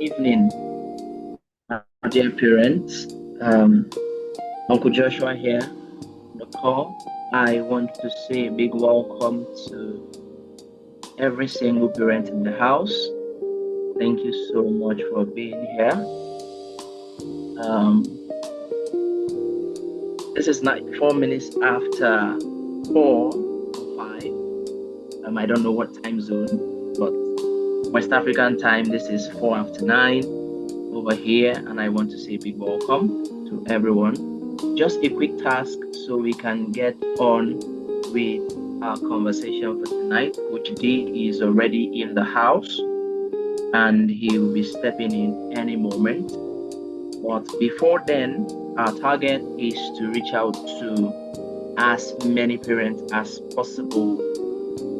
Evening, dear parents. Uncle Joshua here on the call. I want to say a big welcome to every single parent in the house. Thank you so much for being here. This is 94 minutes after 4 or 5. I don't know what time zone, but West African time, this is 4 after 9 over here, and I want to say a big welcome to everyone. Just a quick task so we can get on with our conversation for tonight. Coach D is already in the house and he will be stepping in any moment. But before then, our target is to reach out to as many parents as possible.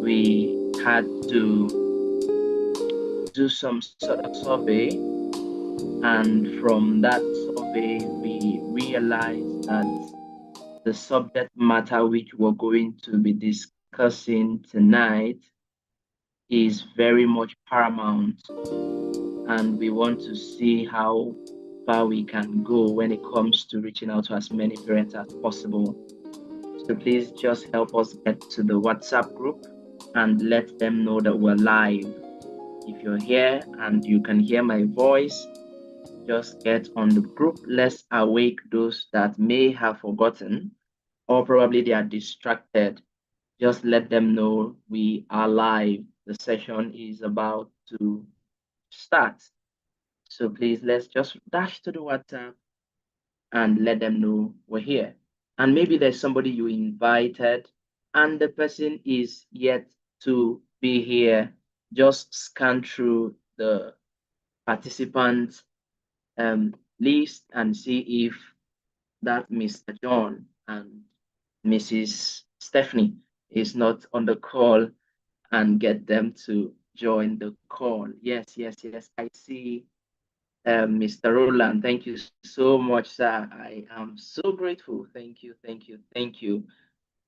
We had to do some sort of survey, and from that survey, we realized that the subject matter which we're going to be discussing tonight is very much paramount, and we want to see how far we can go when it comes to reaching out to as many parents as possible. So please just help us get to the WhatsApp group and let them know that we're live. If you're here and you can hear my voice, just get on the group. Let's awake those that may have forgotten or probably they are distracted. Just let them know we are live. The session is about to start. So please, let's just dash to the WhatsApp and let them know we're here. And maybe there's somebody you invited and the person is yet to be here. Just scan through the participants list and see if that Mr. John and Mrs. Stephanie is not on the call and get them to join the call. Yes. I see Mr. Roland. Thank you so much, sir. I am so grateful. Thank you.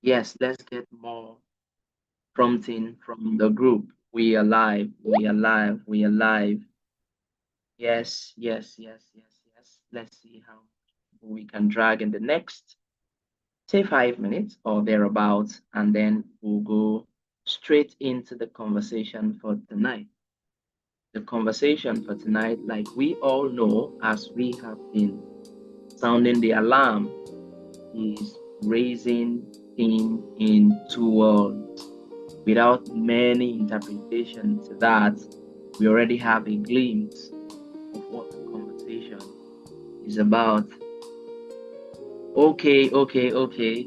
Yes, let's get more prompting from the group. We are live. Yes. Let's see how we can drag in the next, say 5 minutes or thereabouts, and then we'll go straight into the conversation for tonight. The conversation for tonight, like we all know, as we have been sounding the alarm, is raising in two worlds. Without many interpretations to that, we already have a glimpse of what the conversation is about. Okay.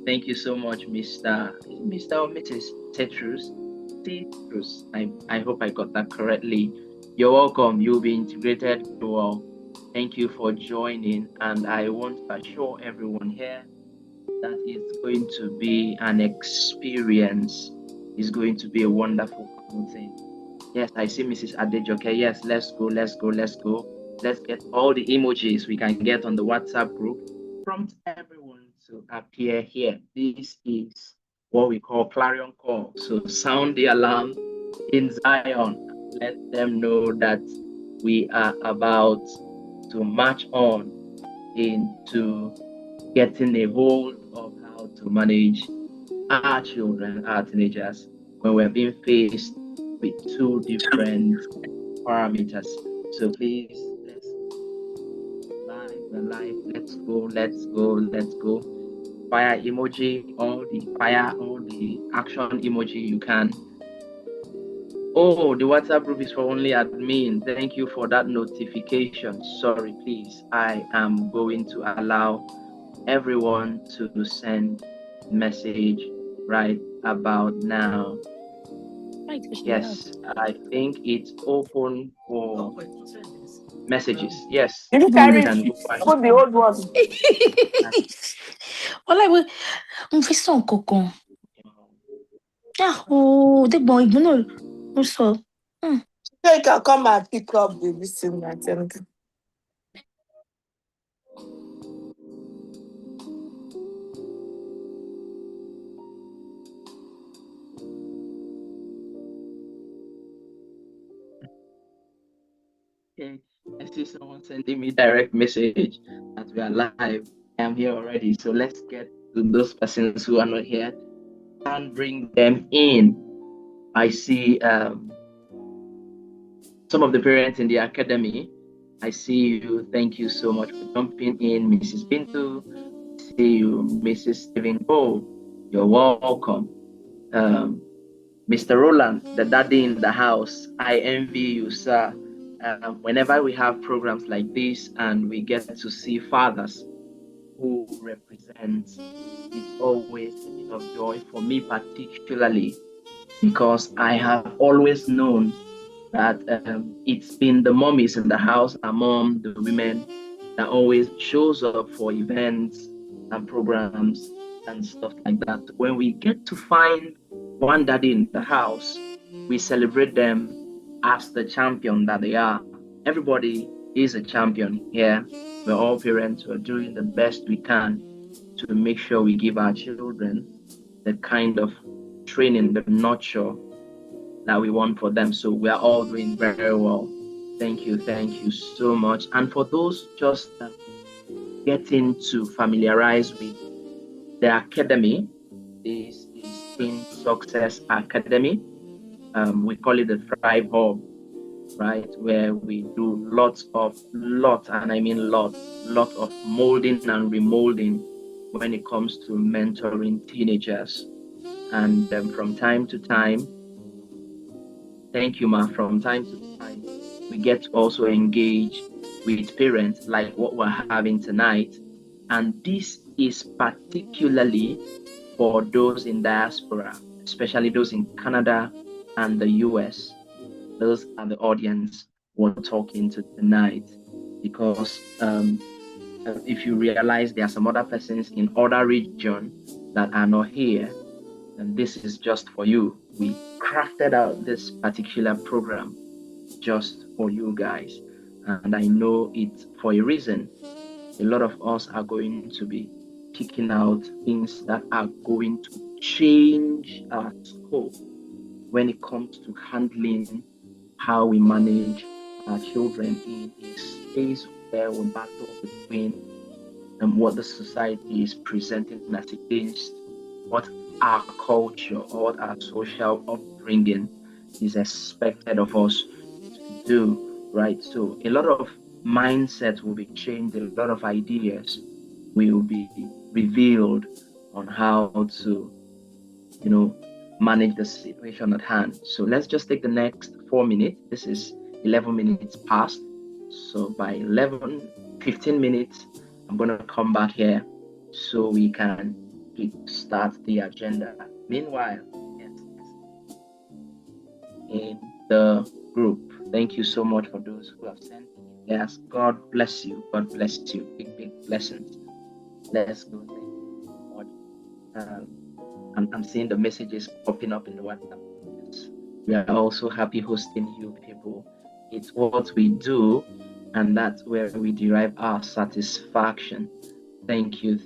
Thank you so much, Mr. or Mrs. Tetrus. I hope I got that correctly. You're welcome. You'll be integrated well. Thank you for joining, and I want to assure everyone here that it's going to be an experience. It's going to be a wonderful thing. Yes, I see Mrs. Adejoke. Yes, let's go. Let's get all the emojis we can get on the WhatsApp group. Prompt everyone to appear here. This is what we call clarion call. So sound the alarm in Zion. Let them know that we are about to march on into getting a hold of how to manage our children, our teenagers, when we're being faced with two different parameters. So please, we're live. Let's go. Fire emoji, all the action emoji you can. Oh, the WhatsApp group is for only admin. Thank you for that notification. Sorry, please. I am going to allow everyone to send message right about now. Yes, I think it's open for messages. Yes, You can can go put the old one. Ọláìwé mo fẹ́ sọ nǹkan kan. Ó dégbọn ìgbín náà ló sọ. So you can come and pick up the listen and Okay. I see someone sending me direct message that we are live. I'm here already. So let's get to those persons who are not here and bring them in. I see some of the parents in the academy. I see you. Thank you so much for jumping in, Mrs. Bintu. See you, Mrs. Stephen Bo. You're welcome. Mr. Roland, the daddy in the house, I envy you, sir. Whenever we have programs like this and we get to see fathers who represent, it's always a bit of joy for me, particularly because I have always known that it's been the mommies in the house, among the women, that always shows up for events and programs and stuff like that. When we get to find one daddy in the house, we celebrate them as the champion that they are. Everybody is a champion here. We're all parents. We're doing the best we can to make sure we give our children the kind of training, the nurture that we want for them. So we are all doing very well. Thank you so much. And for those just getting to familiarize with the academy, this is Teen Success Academy. We call it the Thrive Hub, right? Where we do and I mean lot of molding and remolding when it comes to mentoring teenagers. And from time to time, thank you, Ma. From time to time, we get to also engage with parents like what we're having tonight. And this is particularly for those in diaspora, especially those in Canada and the US. Those are the audience we're talking to tonight. Because if you realize there are some other persons in other regions that are not here, and this is just for you. We crafted out this particular program just for you guys, and I know it for a reason. A lot of us are going to be picking out things that are going to change our scope when it comes to handling how we manage our children in a space where we battle between what the society is presenting as against what our culture or what our social upbringing is expected of us to do, right? So a lot of mindsets will be changed, a lot of ideas will be revealed on how to, manage the situation at hand. So let's just take the next 4 minutes. This is 11 minutes past. So by 15 minutes, I'm going to come back here so we can start the agenda. Meanwhile, in the group, thank you so much for those who have sent. Yes, God bless you. God bless you. Big, big blessings. Let's go. I'm seeing the messages popping up in the WhatsApp. Yes. We are also happy hosting you people. It's what we do, and that's where we derive our satisfaction. Thank you.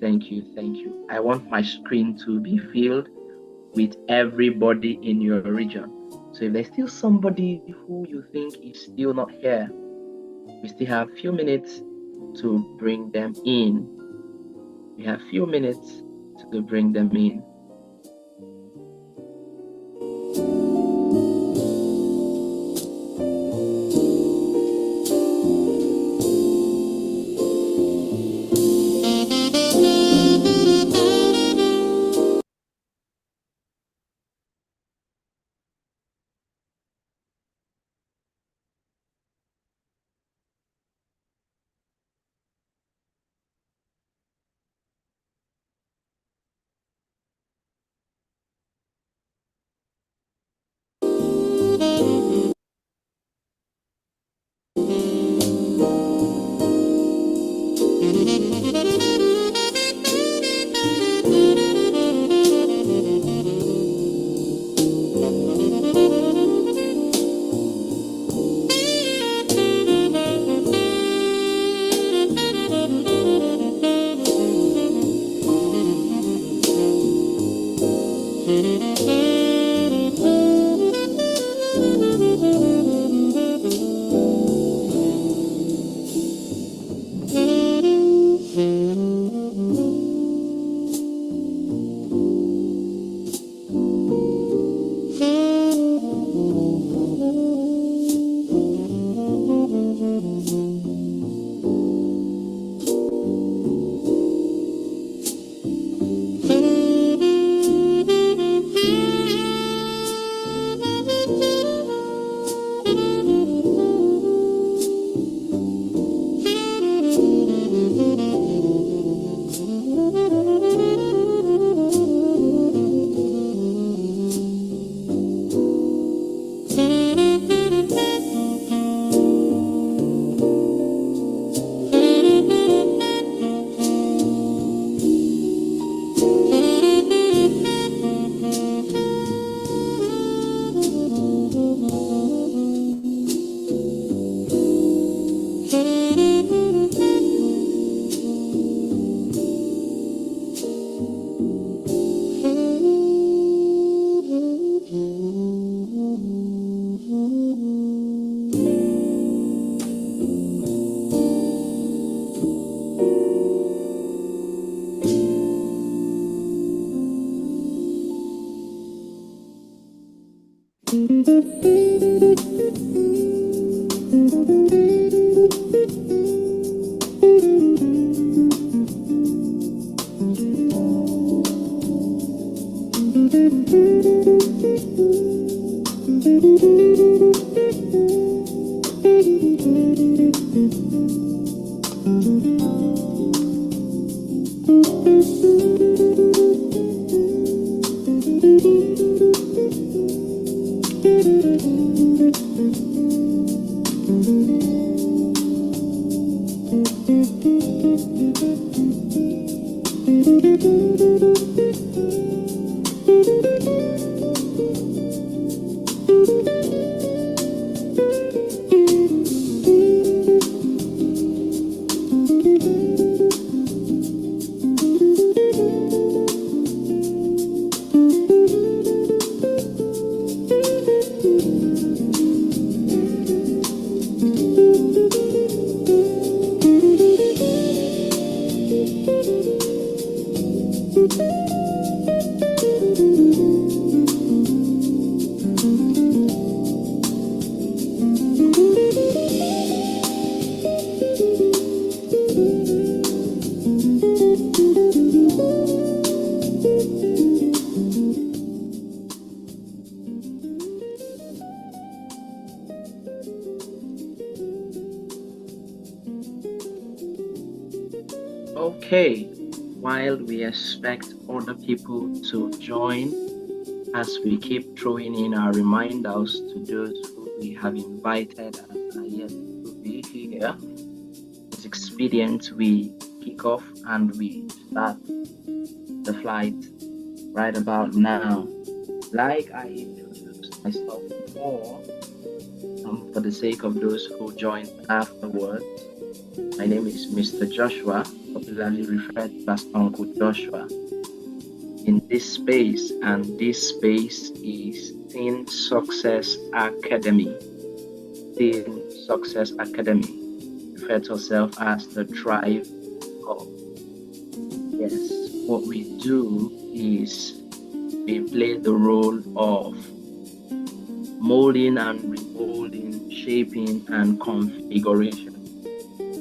I want my screen to be filled with everybody in your region. So if there's still somebody who you think is still not here, we still have a few minutes to bring them in. We have a few minutes to bring them in. Okay, while we expect other people to join, as we keep throwing in our reminders to those who we have invited and are yet to be here, it's expedient we kick off and we start the flight right about now. Like I introduced myself before, for the sake of those who joined afterwards, my name is Mr. Joshua, popularly referred to as Uncle Joshua. In this space, and this space is Teen Success Academy. Teen Success Academy. Refer to yourself as the Drive Hub. Yes, what we do is we play the role of molding and remolding, shaping and configuration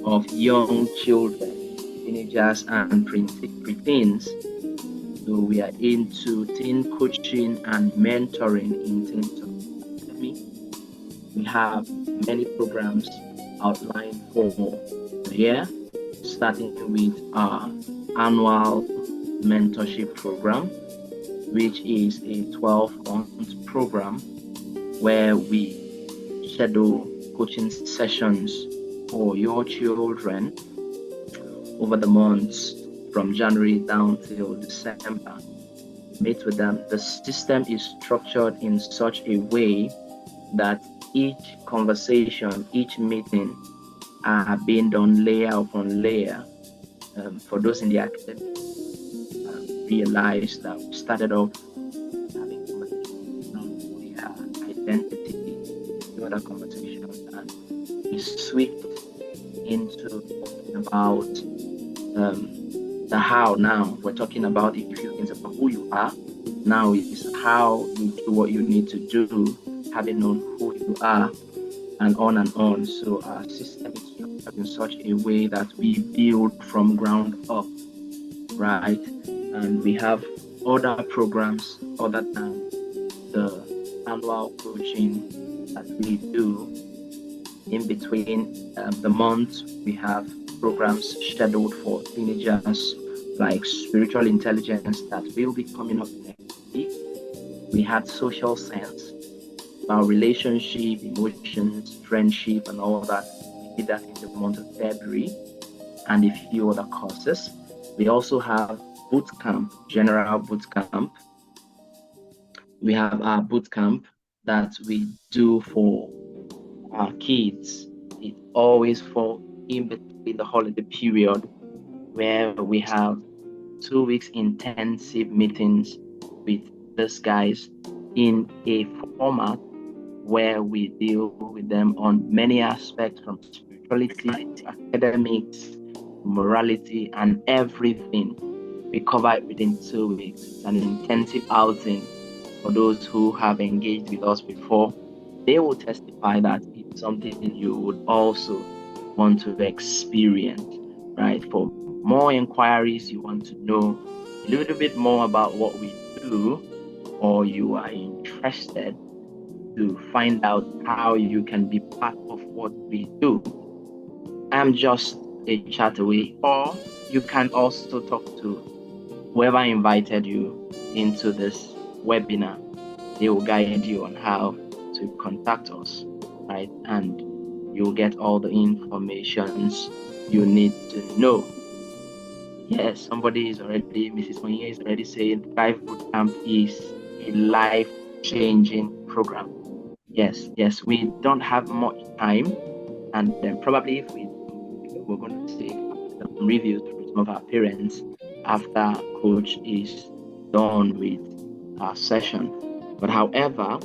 of young children, teenagers and preteens. So we are into teen coaching and mentoring in Teen Success Academy. We have many programs outlined for the year, starting with our annual mentorship program, which is a 12-month program where we schedule coaching sessions for your children over the months from January down till December. Meet with them. The system is structured in such a way that each conversation, each meeting are being done layer upon layer. For those in the academy, realize that we started off having conversations on their identity, the other conversations, and we switched into talking about the how. Now we're talking about a few things about who you are. Now is how you do what you need to do, having known who you are, and on and on. So our system is structured in such a way that we build from ground up, right? And we have other programs other than the annual coaching that we do. In between the months, we have programs scheduled for teenagers like spiritual intelligence that will be coming up next week. We had social sense, our relationship, emotions, friendship, and all that. We did that in the month of February, and a few other courses. We also have boot camp, general boot camp. We have our boot camp that we do for our kids. It always falls in between the holiday period where we have 2 weeks intensive meetings with these guys in a format where we deal with them on many aspects from spirituality, academics, morality, and everything. We cover it within 2 weeks. It's an intensive outing for those who have engaged with us before, they will testify that it's something you would also want to experience, right? For more inquiries, you want to know a little bit more about what we do, or you are interested to find out how you can be part of what we do, I'm just a chat away. Or you can also talk to whoever invited you into this webinar. They will guide you on how to contact us, right? And you'll get all the informations you need to know. Yes, somebody is already, Mrs. Monye is already saying Thrive Bootcamp is a life-changing program. Yes, we don't have much time, and then probably if we're going to take some reviews from some of our parents after coach is done with our session. But however,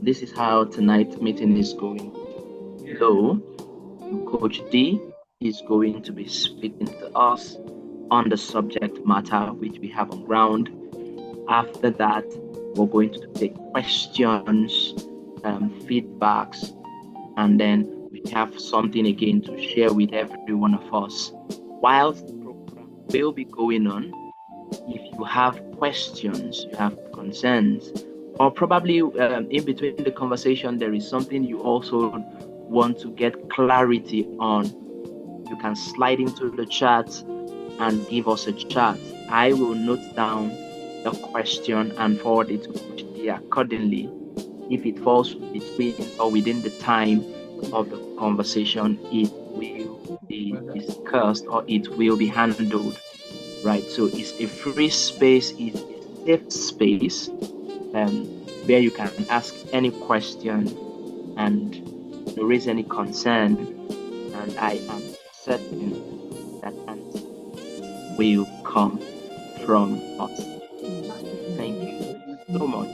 this is how tonight's meeting is going to go. Coach D is going to be speaking to us on the subject matter which we have on ground. After that, we're going to take questions, feedbacks, and then we have something again to share with every one of us. Whilst the program will be going on, if you have questions, you have concerns, or probably in between the conversation, there is something you also want to get clarity on, you can slide into the chat and give us a chat. I will note down the question and forward it to Coach D accordingly. If it falls between or within the time of the conversation, it will be discussed or it will be handled, right? So it's a free space, it's a safe space where you can ask any question and raise any concern, and I am certain that answer will come from us. Thank you so much.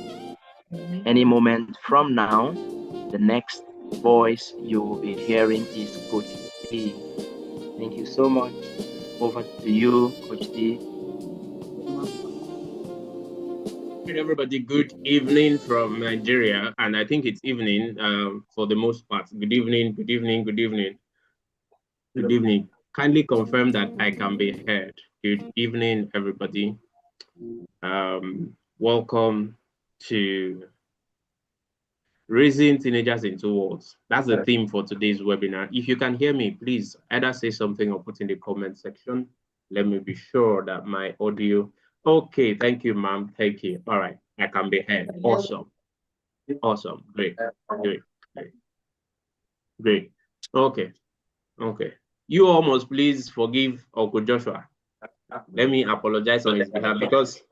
Any moment from now, the next voice you will be hearing is Coach D. Thank you so much. Over to you, Coach D. Everybody, good evening from Nigeria, and I think it's evening for the most part. Good evening, good evening, good evening. Good evening. Kindly confirm that I can be heard. Good evening, everybody. Welcome to Raising Teenagers in 2 Words. That's the theme for today's webinar. If you can hear me, please either say something or put in the comment section. Let me be sure that my audio. Okay, thank you, ma'am. Thank you. All right, I can be heard. Awesome. Awesome. Great. Great. Great. Great. Okay. Okay. You all must please forgive Uncle Joshua. Let me apologize on his behalf because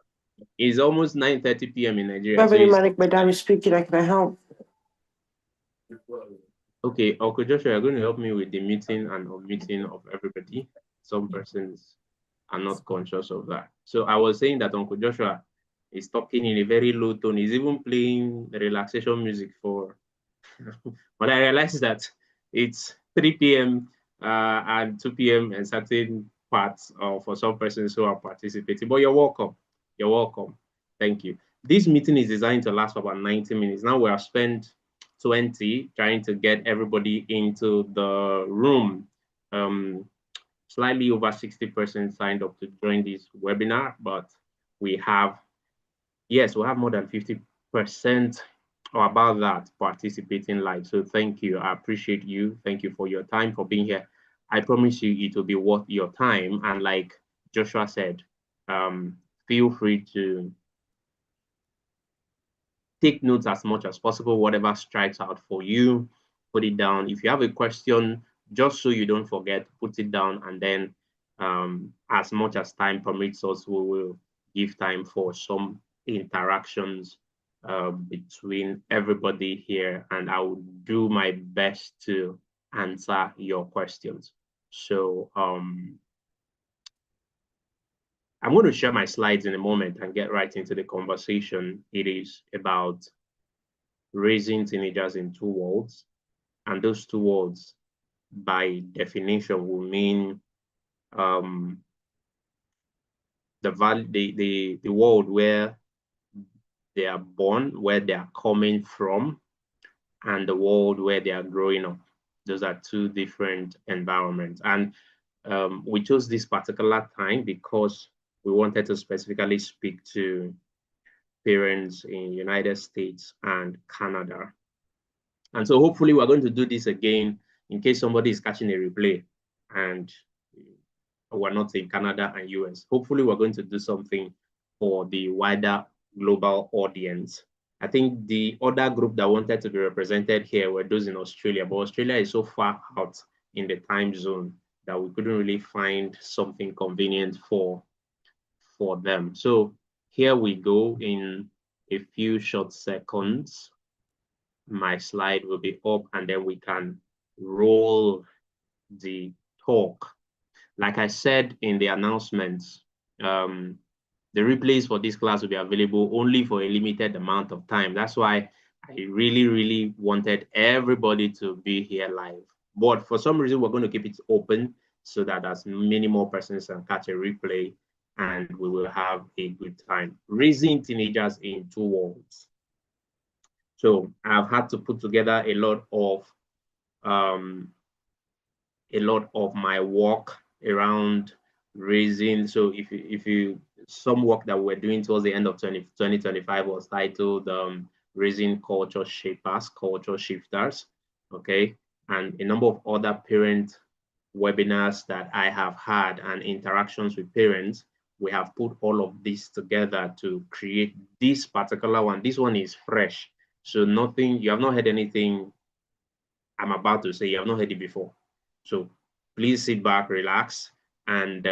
it's almost 9:30 p.m. in Nigeria. My dad is speaking. I can help. Okay, Uncle Joshua, you're going to help me with the meeting and unmuting of everybody. Some persons are not conscious of that. So I was saying that Uncle Joshua is talking in a very low tone. He's even playing relaxation music for, but I realized that it's 3 p.m. And 2 p.m. and certain parts for some persons who are participating. But you're welcome. You're welcome. Thank you. This meeting is designed to last for about 90 minutes. Now we have spent 20 trying to get everybody into the room. Slightly over 60% signed up to join this webinar, but we have, yes, we have more than 50% or about that participating live. So thank you. I appreciate you. Thank you for your time, for being here. I promise you it will be worth your time. And like Joshua said, feel free to take notes as much as possible, whatever strikes out for you, put it down. If you have a question, just so you don't forget, put it down, and then as much as time permits us, we will give time for some interactions between everybody here, and I will do my best to answer your questions. So I'm going to share my slides in a moment and get right into the conversation. It is about raising teenagers in 2 worlds, and those 2 worlds, by definition, will mean the world where they are born, where they are coming from, and the world where they are growing up. Those are two different environments. And we chose this particular time because we wanted to specifically speak to parents in United States and Canada. And so hopefully we're going to do this again in case somebody is catching a replay and we're not in Canada and US. Hopefully we're going to do something for the wider global audience. I think the other group that wanted to be represented here were those in Australia, but Australia is so far out in the time zone that we couldn't really find something convenient for them. So here we go. In a few short seconds, my slide will be up and then we can roll the talk. Like I said in the announcements, the replays for this class will be available only for a limited amount of time. That's why I really wanted everybody to be here live. But for some reason, we're going to keep it open so that as many more persons can catch a replay and we will have a good time. Raising teenagers in 2 worlds. So I've had to put together a lot of my work around raising. So if you some work that we're doing towards the end of 2025 was titled Raising Culture Shapers, Culture Shifters, okay? And a number of other parent webinars that I have had and interactions with parents, we have put all of this together to create this particular one. This one is fresh. So nothing, you have not heard anything I'm about to say, you have not heard it before. So please sit back, relax, and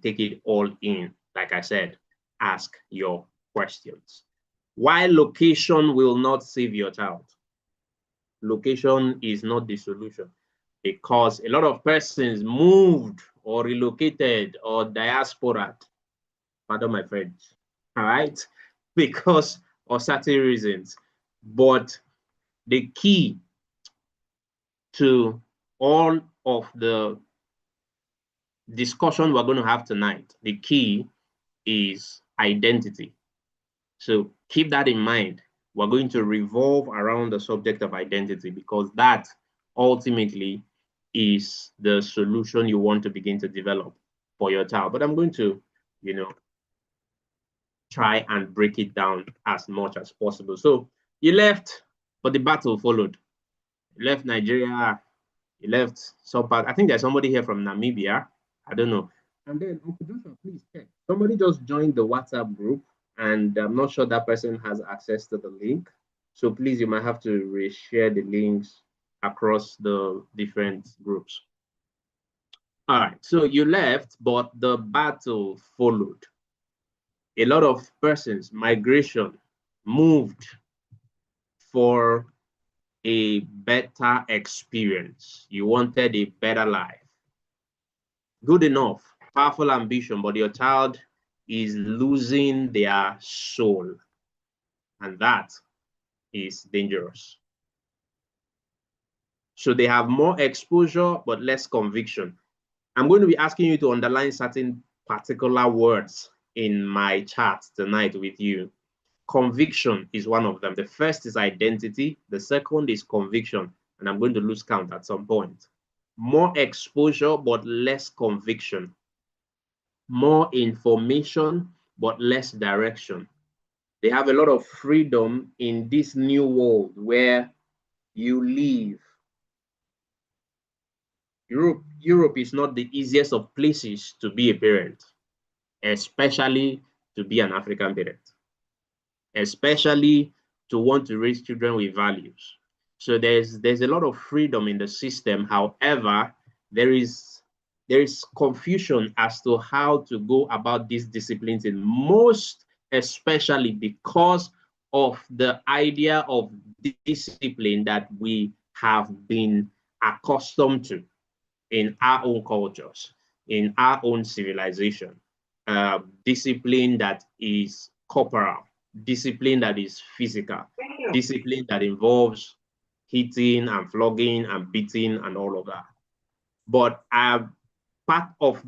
take it all in. Like I said, ask your questions. Why location will not save your child? Location is not the solution because a lot of persons moved or relocated or diaspora, pardon my French, all right, because of certain reasons. But the key to all of the discussion we're going to have tonight, the key is identity. So keep that in mind. We're going to revolve around the subject of identity because that ultimately is the solution you want to begin to develop for your child. But I'm going to, try and break it down as much as possible. So you left, but the battle followed. You left Nigeria, you left some part. I think there's somebody here from Namibia. I don't know. And then, Uncle Joshua, please check. Somebody just joined the WhatsApp group, and I'm not sure that person has access to the link. So please, you might have to reshare the links across the different groups. All right, so you left, but the battle followed. A lot of persons, migration, moved for a better experience. You wanted a better life. Good enough, powerful ambition, but your child is losing their soul. And that is dangerous. So they have more exposure, but less conviction. I'm going to be asking you to underline certain particular words in my chat tonight with you. Conviction is one of them. The first is identity. The second is conviction. And I'm going to lose count at some point. More exposure, but less conviction. More information, but less direction. They have a lot of freedom in this new world where you live. Europe is not the easiest of places to be a parent, especially to be an African parent, especially to want to raise children with values. So there's a lot of freedom in the system. However, there is confusion as to how to go about these disciplines, in most especially because of the idea of discipline that we have been accustomed to in our own cultures, in our own civilization. Discipline that is corporal, discipline that is physical, discipline that involves hitting and flogging and beating and all of that. But part of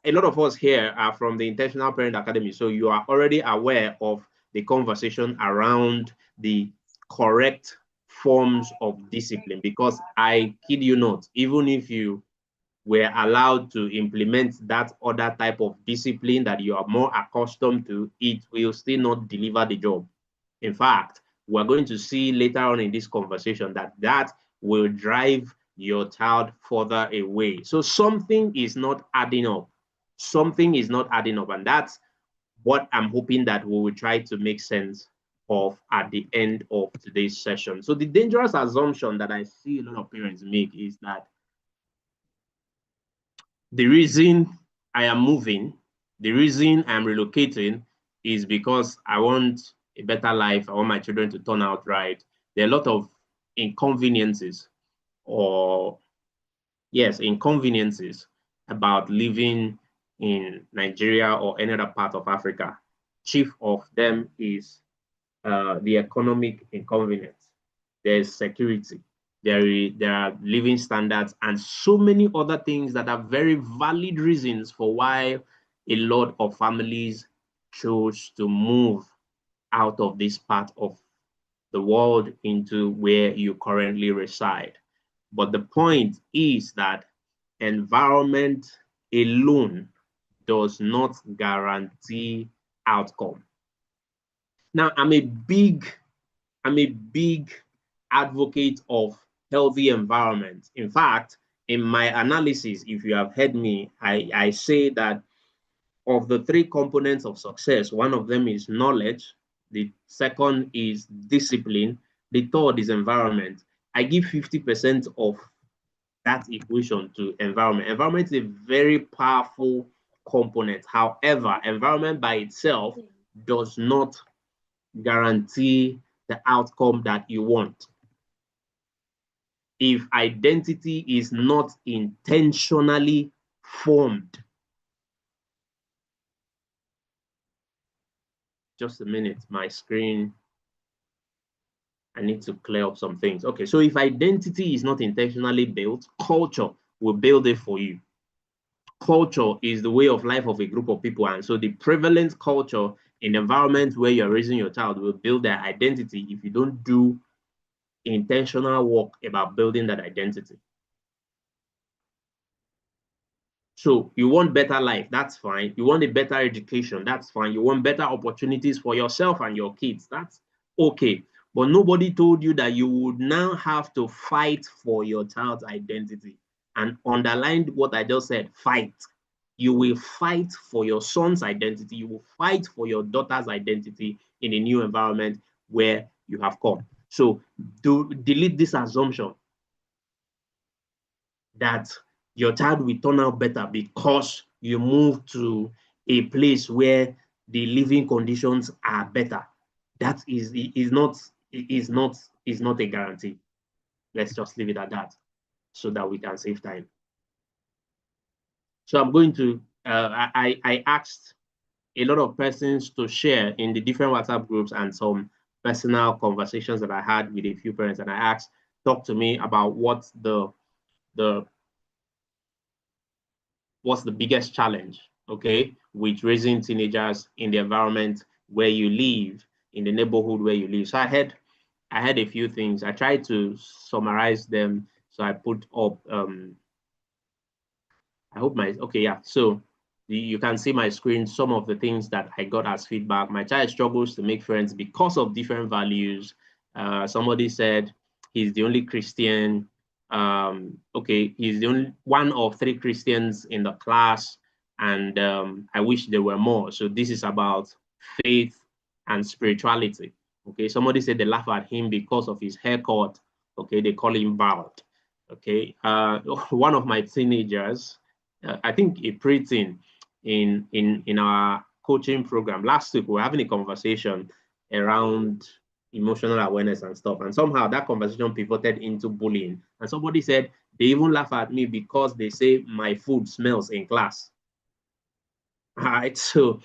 a lot of us here are from the Intentional Parent Academy, so you are already aware of the conversation around the correct forms of discipline, because I kid you not, even if you were allowed to implement that other type of discipline that you are more accustomed to, it will still not deliver the job. In fact, we're going to see later on in this conversation that that will drive your child further away. So something is not adding up. Something is not adding up. And that's what I'm hoping that we will try to make sense of at the end of today's session. So the dangerous assumption that I see a lot of parents make is that the reason I am moving, the reason I'm relocating is because I want a better life. I want my children to turn out right. There are a lot of inconveniences, or yes, inconveniences about living in Nigeria or any other part of Africa. Chief of them is the economic inconvenience. There's security. There are living standards and so many other things that are very valid reasons for why a lot of families chose to move out of this part of the world into where you currently reside. But the point is that environment alone does not guarantee outcome. Now, I'm a big advocate of healthy environment. In fact, in my analysis, if you have heard me, I say that of the three components of success, one of them is knowledge, the second is discipline, the third is environment. I give 50% of that equation to environment. Environment is a very powerful component. However, environment by itself does not guarantee the outcome that you want. If identity is not intentionally formed. Just a minute, my screen. I need to clear up some things. Okay, so if identity is not intentionally built, culture will build it for you. Culture is the way of life of a group of people. And so the prevalent culture in environments where you're raising your child will build their identity if you don't do intentional work about building that identity. So you want better life, that's fine. You want a better education, that's fine. You want better opportunities for yourself and your kids, that's okay. But nobody told you that you would now have to fight for your child's identity. And underlined what I just said, fight. You will fight for your son's identity. You will fight for your daughter's identity in a new environment where you have come. So delete this assumption that your child will turn out better because you move to a place where the living conditions are better. That is not a guarantee. Let's just leave it at that so that we can save time. So I'm going to, I asked a lot of persons to share in the different WhatsApp groups and some personal conversations that I had with a few parents, and I asked, talk to me about what's the biggest challenge, okay, with raising teenagers in the environment where you live, in the neighborhood where you live. So I had a few things. I tried to summarize them. So I put up, I hope okay, yeah. So you can see my screen, some of the things that I got as feedback. My child struggles to make friends because of different values. Somebody said he's the only Christian. Okay, he's the only one of 3 Christians in the class, and I wish there were more. So this is about faith and spirituality. Okay, somebody said they laugh at him because of his haircut. Okay, they call him bald. Okay, one of my teenagers, I think a preteen in our coaching program last week, we were having a conversation around emotional awareness and stuff, and somehow that conversation pivoted into bullying, and somebody said they even laugh at me because they say my food smells in class. All right, so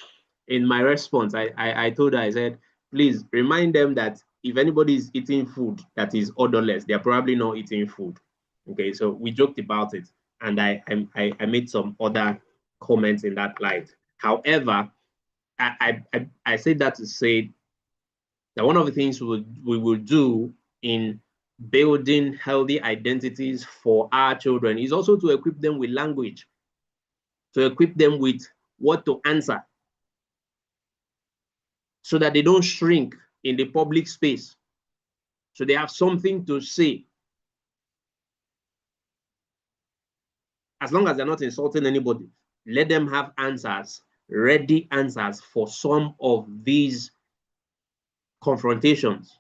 in my response, I told her, I said, please remind them that if anybody is eating food that is odorless, they're probably not eating food. Okay, so we joked about it, and I made some other comments in that light. However, I said that to say that one of the things we will do in building healthy identities for our children is also to equip them with language, to equip them with what to answer, so that they don't shrink in the public space, so they have something to say. As long as they're not insulting anybody, let them have answers, ready answers for some of these confrontations.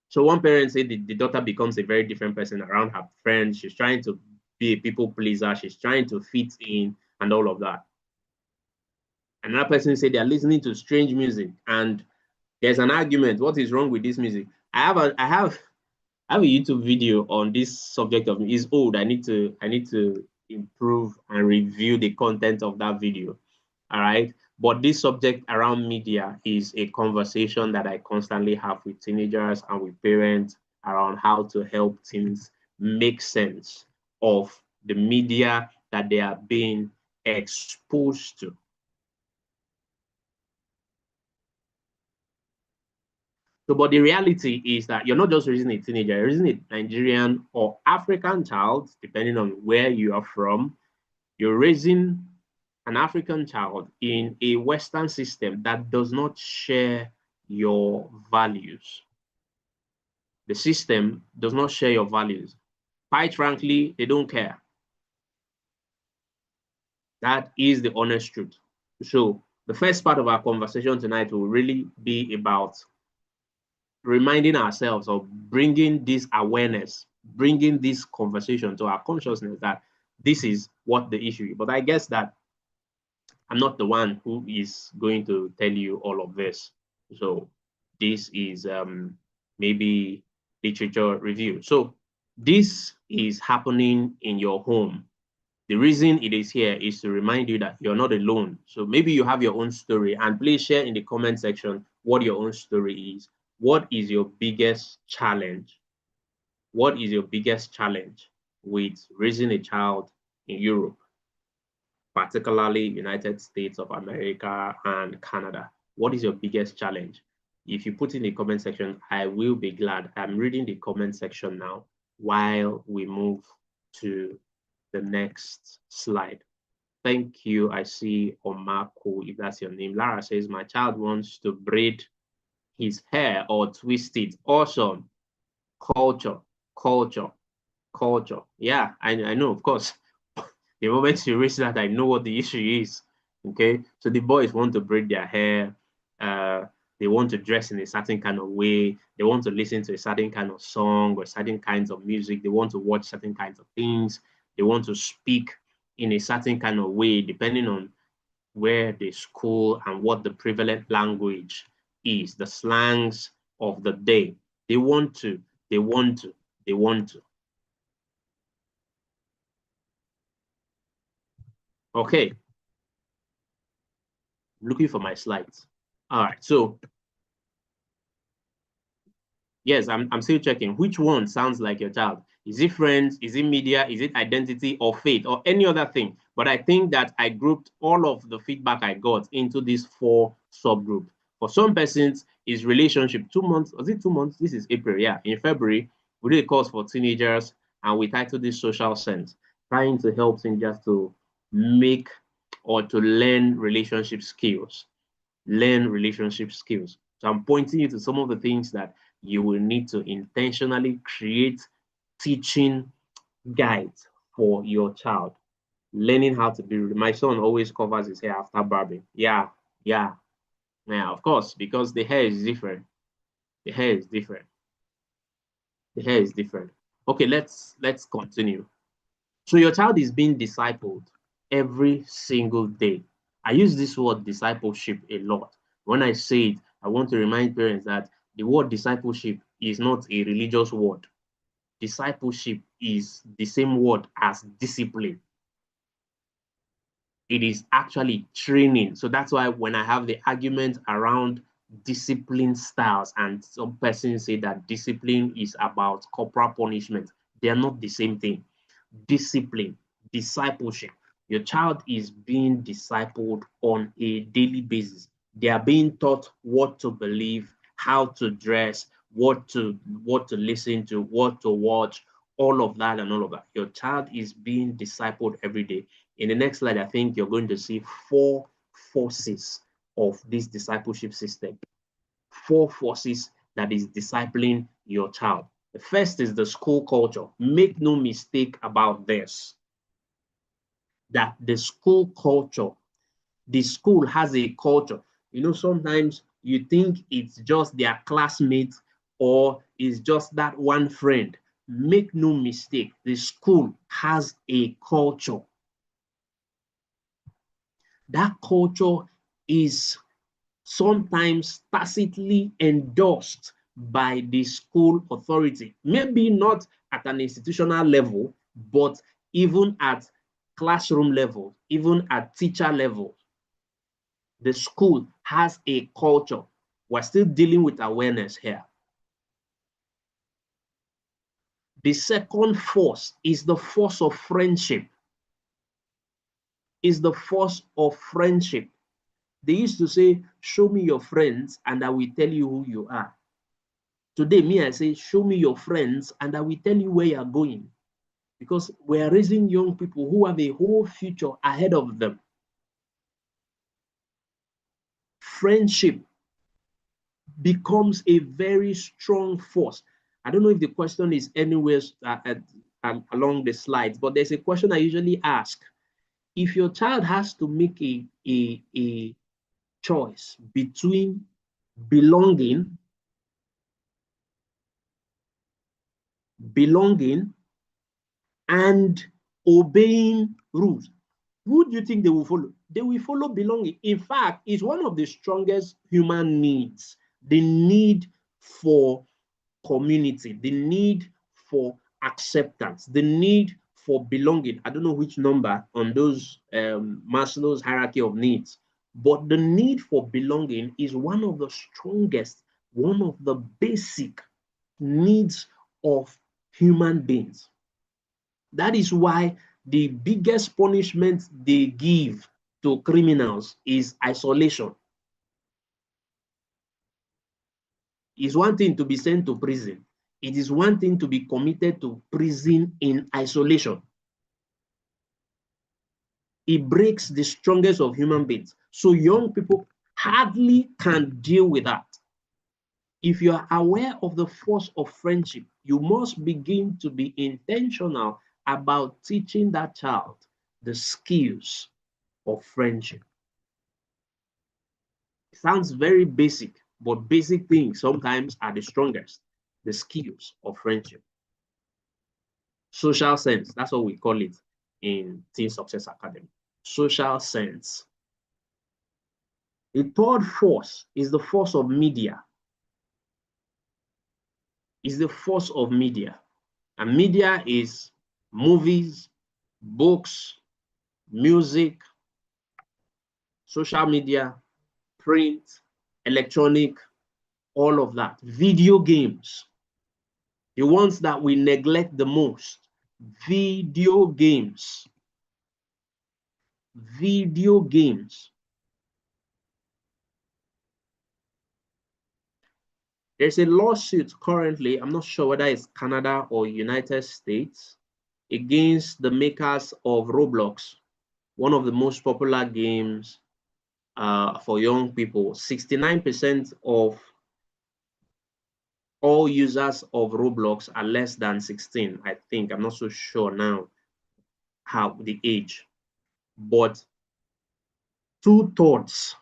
So one parent said the daughter becomes a very different person around her friends. She's trying to be a people pleaser. She's trying to fit in and all of that. Another person said they're listening to strange music and there's an argument. What is wrong with this music? I have a YouTube video on this subject of it's old. I need to improve and review the content of that video. All right. But this subject around media is a conversation that I constantly have with teenagers and with parents around how to help teens make sense of the media that they are being exposed to. So, but the reality is that you're not just raising a teenager, you're raising a Nigerian or African child, depending on where you are from. You're raising an African child in a Western system that does not share your values. The system does not share your values. Quite frankly, they don't care. That is the honest truth. So the first part of our conversation tonight will really be about reminding ourselves of bringing this awareness, bringing this conversation to our consciousness that this is what the issue is. But I guess that I'm not the one who is going to tell you all of this. So this is maybe literature review. So this is happening in your home. The reason it is here is to remind you that you're not alone. So maybe you have your own story, and please share in the comment section what your own story is. What is your biggest challenge? What is your biggest challenge with raising a child in Europe, particularly United States of America and Canada? What is your biggest challenge? If you put in the comment section, I will be glad. I'm reading the comment section now while we move to the next slide. Thank you. I see Omako, if that's your name. Lara says, my child wants to braid his hair or twist it. Awesome. Culture, culture, culture. Yeah, I know, of course. The moment you raise that, I know what the issue is. Okay, so the boys want to braid their hair. They want to dress in a certain kind of way. They want to listen to a certain kind of song or certain kinds of music. They want to watch certain kinds of things. They want to speak in a certain kind of way, depending on where they school and what the prevalent language is, the slangs of the day. They want to, they want to, they want to. Okay. Looking for my slides. All right, so yes, I'm still checking. Which one sounds like your child? Is it friends? Is it media? Is it identity or faith or any other thing? But I think that I grouped all of the feedback I got into these 4 subgroups. For some persons, is relationship 2 months. Was it 2 months? This is April. Yeah, in February, we did a course for teenagers and we titled this Social Sense, trying to help teenagers to make or to learn relationship skills. Learn relationship skills. So I'm pointing you to some of the things that you will need to intentionally create teaching guides for your child. Learning how to be, my son always covers his hair after barbing. Yeah, of course, because the hair is different. The hair is different. The hair is different. Okay, let's continue. So your child is being discipled every single day. I use this word discipleship a lot. When I say it, I want to remind parents that the word discipleship is not a religious word. Discipleship is the same word as discipline. It is actually training. So that's why when I have the argument around discipline styles, and some persons say that discipline is about corporal punishment, they are not the same thing. Discipline, discipleship. Your child is being discipled on a daily basis They are being taught what to believe, how to dress, what to listen to, what to watch, all of that and all of that. Your child is being discipled every day. In the next slide, I think you're going to see 4 forces of this discipleship system. 4 forces that is discipling your child. The first is the school culture. Make no mistake about this, that the school culture, the school has a culture. You know, sometimes you think it's just their classmates or it's just that one friend. Make no mistake, the school has a culture. That culture is sometimes tacitly endorsed by the school authority, maybe not at an institutional level, but even at classroom level, even at teacher level. The school has a culture. We're still dealing with awareness here. The second force is the force of friendship. Is the force of friendship. They used to say, show me your friends and I will tell you who you are. Today, me, I say, show me your friends and I will tell you where you're going. Because we're raising young people who have a whole future ahead of them. Friendship becomes a very strong force. I don't know if the question is anywhere along the slides, but there's a question I usually ask. If your child has to make a choice between belonging and obeying rules, who do you think they will follow? They will follow belonging. In fact, it's one of the strongest human needs, the need for community, the need for acceptance, the need for belonging. I don't know which number on those Maslow's hierarchy of needs, but the need for belonging is one of the strongest, one of the basic needs of human beings. That is why the biggest punishment they give to criminals is isolation. It's one thing to be sent to prison. It is one thing to be committed to prison in isolation. It breaks the strongest of human beings. So young people hardly can deal with that. If you are aware of the force of friendship, you must begin to be intentional about teaching that child the skills of friendship. It sounds very basic, but basic things sometimes are the strongest. The skills of friendship. Social sense, that's what we call it in Teen Success Academy. Social sense. The third force is the force of media. Is the force of media. And media is movies, books, music, social media, print, electronic, all of that. Video games, the ones that we neglect the most. Video games. Video games. There's a lawsuit currently, I'm not sure whether it's Canada or United States, against the makers of Roblox, one of the most popular games for young people. 69% of all users of Roblox are less than 16, I think. I'm not so sure now how the age, but 2/3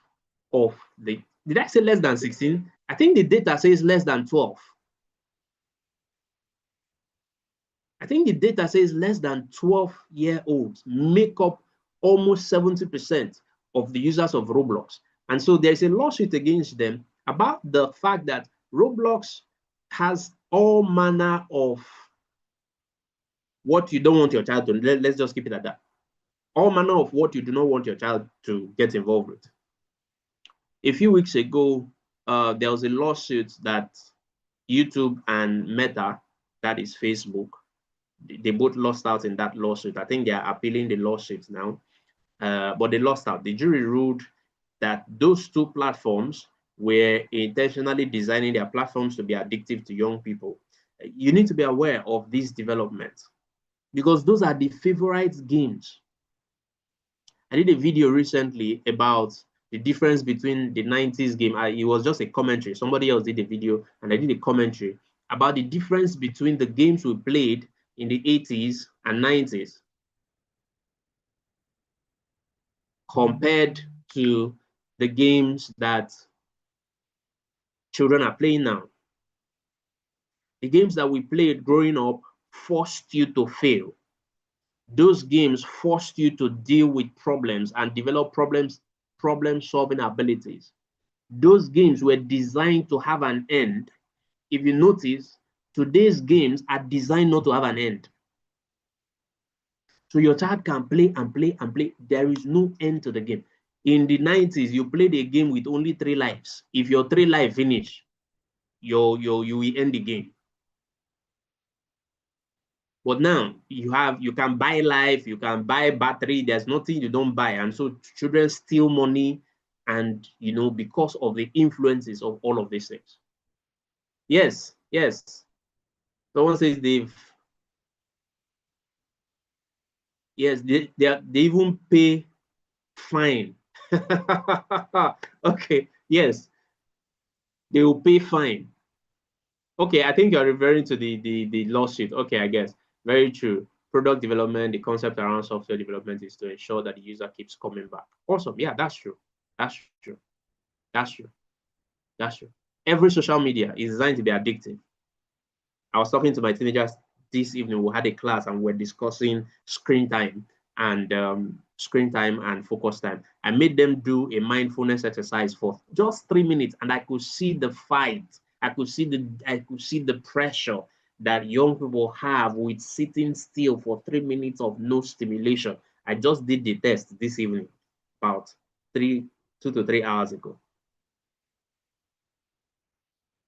of the, did I say less than 16? I think the data says less than 12. I think the data says less than 12-year-olds make up almost 70% of the users of Roblox. And so there's a lawsuit against them about the fact that Roblox has all manner of what you don't want your child to, let's just keep it at that. All manner of what you do not want your child to get involved with. A few weeks ago, there was a lawsuit that YouTube and Meta, that is Facebook, they both lost out in that lawsuit. I think they are appealing the lawsuit now, but they lost out. The jury ruled that those two platforms were intentionally designing their platforms to be addictive to young people. You need to be aware of these developments because those are the favorite games. I did a video recently about the difference between the 90s game. It was just a commentary. Somebody else did a video and I did a commentary about the difference between the games we played in the 80s and 90s compared to the games that children are playing now. The games that we played growing up forced you to fail. Those games forced you to deal with problems and develop problem-solving abilities. Those games were designed to have an end. If you notice, today's games are designed not to have an end. So your child can play and play and play. There is no end to the game. In the 90s, you played a game with only 3 lives. If your 3 lives finish, you will end the game. But now you can buy life, you can buy battery. There's nothing you don't buy, and so children steal money, and because of the influences of all of these things. Yes. Someone says yes, they even pay fine. Okay, yes, they will pay fine. Okay, I think you're referring to the lawsuit. Okay, I guess. Very true. Product development, the concept around software development is to ensure that the user keeps coming back. Awesome. Yeah, that's true. That's true. That's true. That's true. Every social media is designed to be addictive. I was talking to my teenagers this evening. We had a class and we're discussing screen time and focus time. I made them do a mindfulness exercise for just 3 minutes, and I could see the fight. I could see the pressure that young people have with sitting still for 3 minutes of no stimulation. I just did the test this evening, about 2 to 3 hours ago.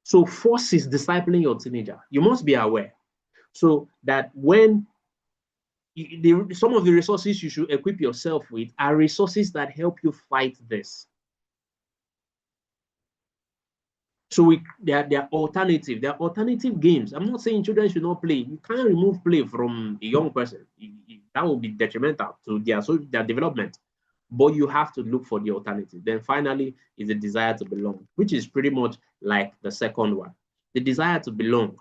So force is discipling your teenager. You must be aware. So that when some of the resources you should equip yourself with are resources that help you fight this. So they're alternative. They're alternative games. I'm not saying children should not play. You can't remove play from a young person. That will be detrimental to their development. But you have to look for the alternative. Then finally is the desire to belong, which is pretty much like the second one. The desire to belong,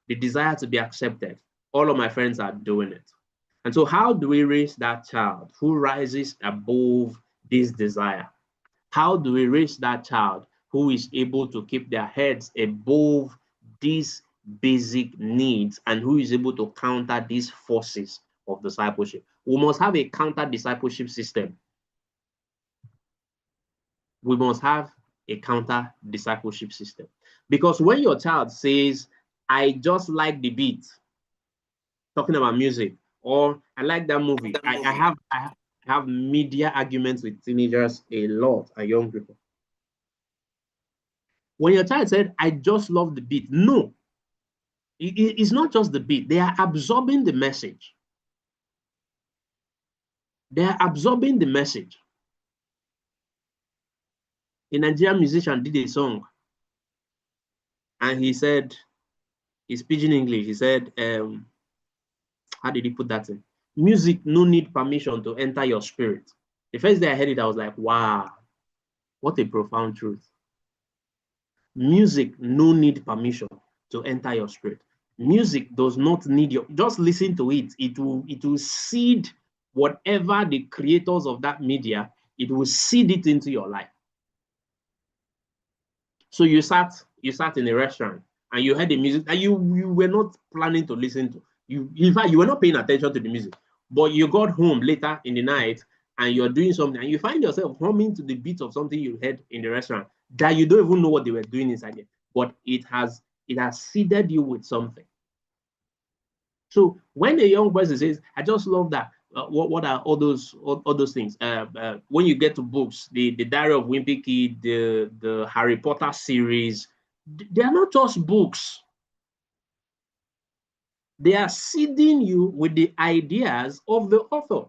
the desire to be accepted. All of my friends are doing it. And so how do we raise that child who rises above this desire? How do we raise that child who is able to keep their heads above these basic needs and who is able to counter these forces of discipleship? We must have a counter discipleship system. We must have a counter discipleship system. Because when your child says, I just like the beat, talking about music, or I like that movie, I have media arguments with teenagers a lot and young people. When your child said, I just love the beat, no, it's not just the beat. They are absorbing the message. They are absorbing the message. A Nigerian musician did a song and he said, he's pidgin English. He said, how did he put that in? Music no need permission to enter your spirit. The first day I heard it, I was like, wow, what a profound truth. Music no need permission to enter your spirit. Music does not need your, just listen to it. It will seed whatever the creators of that media, it will seed it into your life. So you sat in a restaurant and you heard the music that you were not planning to listen to. In fact, you were not paying attention to the music, but you got home later in the night and you're doing something and you find yourself humming to the beat of something you heard in the restaurant that you don't even know what they were doing inside it, but it has seeded you with something. So when a young person says, I just love that, what are all those things? When you get to books, the Diary of Wimpy Kid, the Harry Potter series, they are not just books. They are seeding you with the ideas of the author.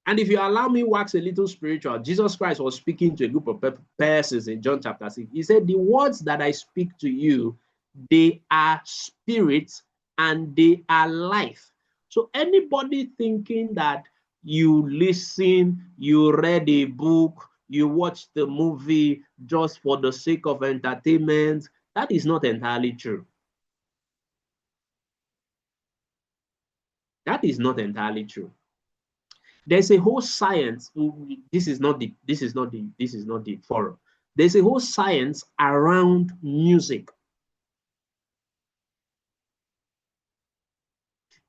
And if you allow me wax a little spiritual, Jesus Christ was speaking to a group of persons in John chapter 6. He said, the words that I speak to you, they are spirit and they are life. So anybody thinking that you listen, you read a book, you watch the movie just for the sake of entertainment, that is not entirely true. That is not entirely true. There's a whole science. This is not the forum. There's a whole science around music.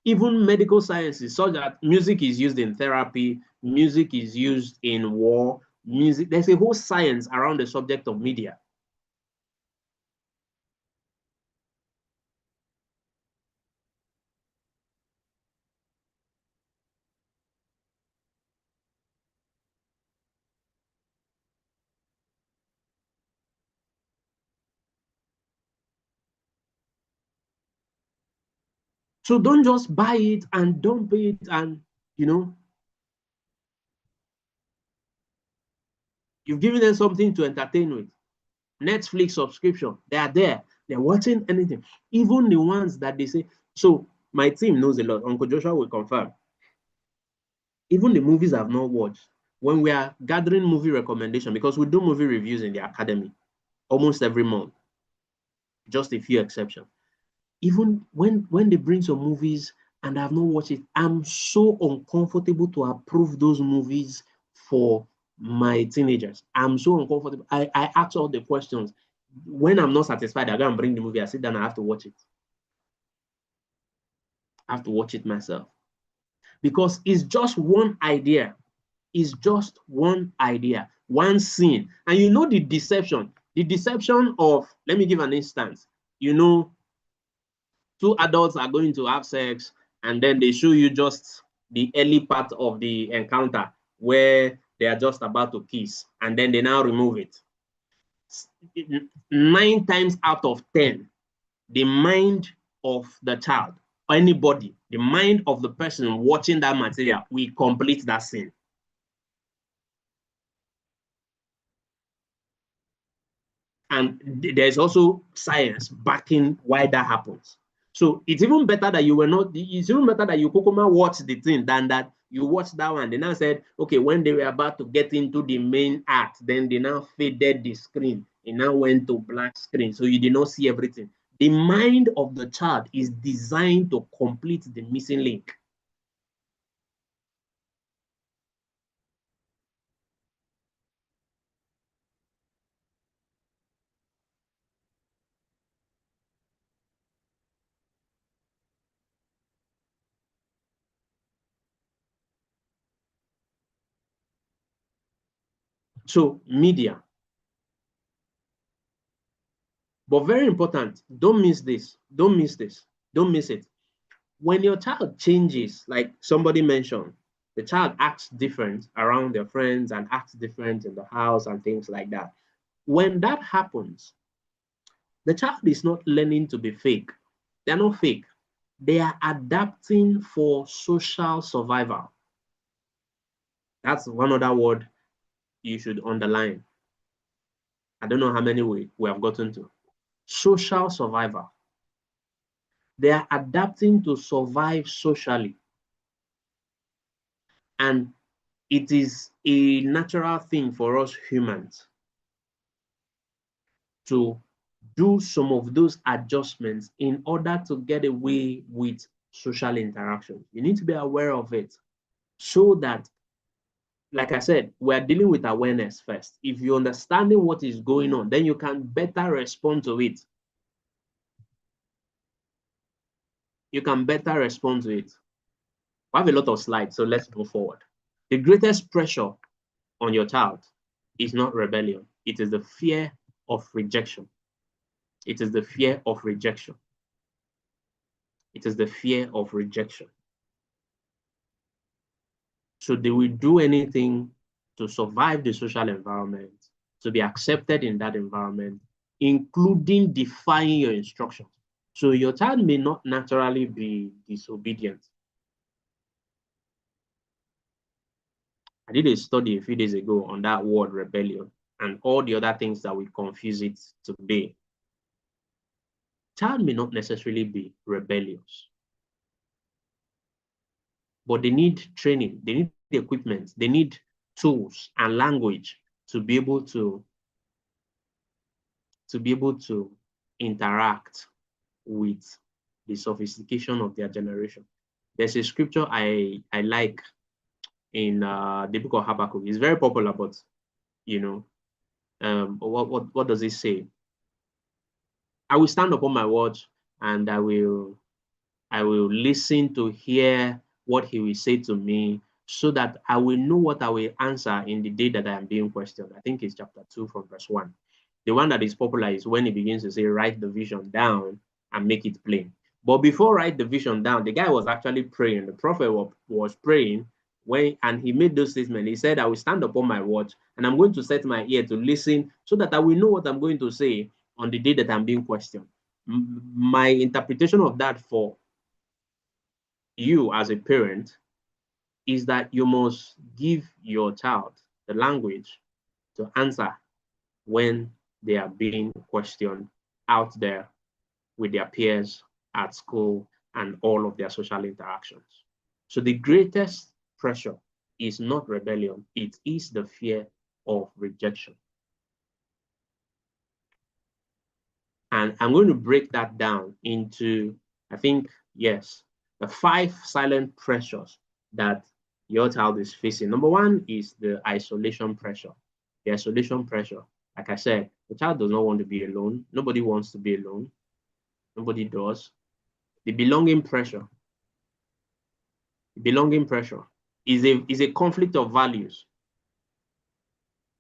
Even medical sciences, so that music is used in therapy, music is used in war, music. There's a whole science around the subject of media. So don't just buy it and dump it and, you've given them something to entertain with. Netflix subscription, they are there. They're watching anything. Even the ones that they say, so my team knows a lot. Uncle Joshua will confirm. Even the movies I've not watched, when we are gathering movie recommendation, because we do movie reviews in the academy almost every month, just a few exceptions. Even when they bring some movies and I've not watched it, I'm so uncomfortable to approve those movies for my teenagers. I'm so uncomfortable. I ask all the questions. When I'm not satisfied, I go and bring the movie. I sit down, I have to watch it. I have to watch it myself. Because it's just one idea. It's just one idea, one scene. And you know the deception. The deception of, let me give an instance. Two adults are going to have sex, and then they show you just the early part of the encounter where they are just about to kiss, and then they now remove it. 9 times out of 10, the mind of the child, or anybody, the mind of the person watching that material will complete that scene. And there's also science backing why that happens. So it's even better that it's even better that you Kokoma watch the thing than that you watch that one. They now said, okay, when they were about to get into the main act, then they now faded the screen. It now went to black screen. So you did not see everything. The mind of the child is designed to complete the missing link. So media. But very important, don't miss this. Don't miss this. Don't miss it. When your child changes, like somebody mentioned, the child acts different around their friends and acts different in the house and things like that. When that happens, the child is not learning to be fake. They're not fake. They are adapting for social survival. That's one other word you should underline. I don't know how many we have gotten to. Social survival. They are adapting to survive socially. And it is a natural thing for us humans to do some of those adjustments in order to get away with social interaction. You need to be aware of it so that, like I said, we're dealing with awareness first. If you're understanding what is going on, then you can better respond to it. You can better respond to it. I have a lot of slides, so let's move forward. The greatest pressure on your child is not rebellion. It is the fear of rejection. It is the fear of rejection. It is the fear of rejection. So they will do anything to survive the social environment, to be accepted in that environment, including defying your instructions. So your child may not naturally be disobedient. I did a study a few days ago on that word rebellion and all the other things that we confuse it to be. Child may not necessarily be rebellious, but they need training, they need the equipment, they need tools and language to be able to interact with the sophistication of their generation. There's a scripture I like in the book of Habakkuk. It's very popular, but you know, what does it say? I will stand upon my watch and I will listen to hear what he will say to me, so that I will know what I will answer in the day that I am being questioned. I think it's chapter 2 from verse 1. The one that is popular is when he begins to say, write the vision down and make it plain. But before write the vision down, the guy was actually praying. The prophet was praying and he made those statements. He said, I will stand upon my watch and I'm going to set my ear to listen so that I will know what I'm going to say on the day that I'm being questioned. My interpretation of that for you as a parent is that you must give your child the language to answer when they are being questioned out there with their peers at school and all of their social interactions. So the greatest pressure is not rebellion, it is the fear of rejection. And I'm going to break that down into, I think, yes, the 5 silent pressures that your child is facing. Number 1 is the isolation pressure. The isolation pressure, like I said, the child does not want to be alone. Nobody wants to be alone. Nobody does. The belonging pressure. The belonging pressure is a conflict of values.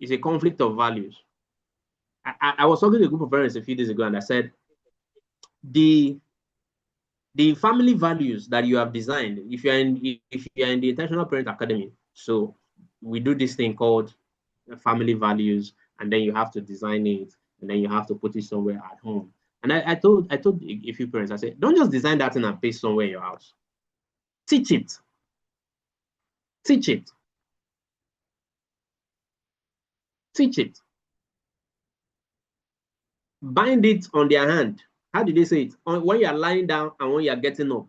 It's a conflict of values. I was talking to a group of parents a few days ago, and I said, the family values that you have designed, if you're in the Intentional Parent Academy, so we do this thing called family values, and then you have to design it, and then you have to put it somewhere at home. And I told a few parents, I said, don't just design that thing and paste somewhere in your house. Teach it. Teach it. Teach it. Bind it on their hand. How did they say it? When you are lying down and when you are getting up.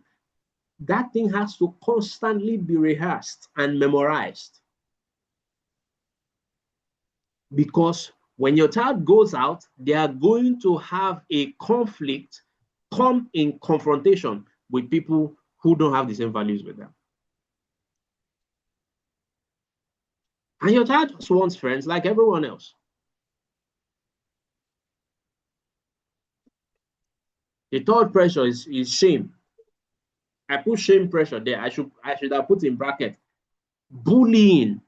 That thing has to constantly be rehearsed and memorized. Because when your child goes out, they are going to have a conflict, come in confrontation with people who don't have the same values with them. And your child just wants friends like everyone else. The third pressure is shame. I put shame pressure there. I should have put in bracket bullying.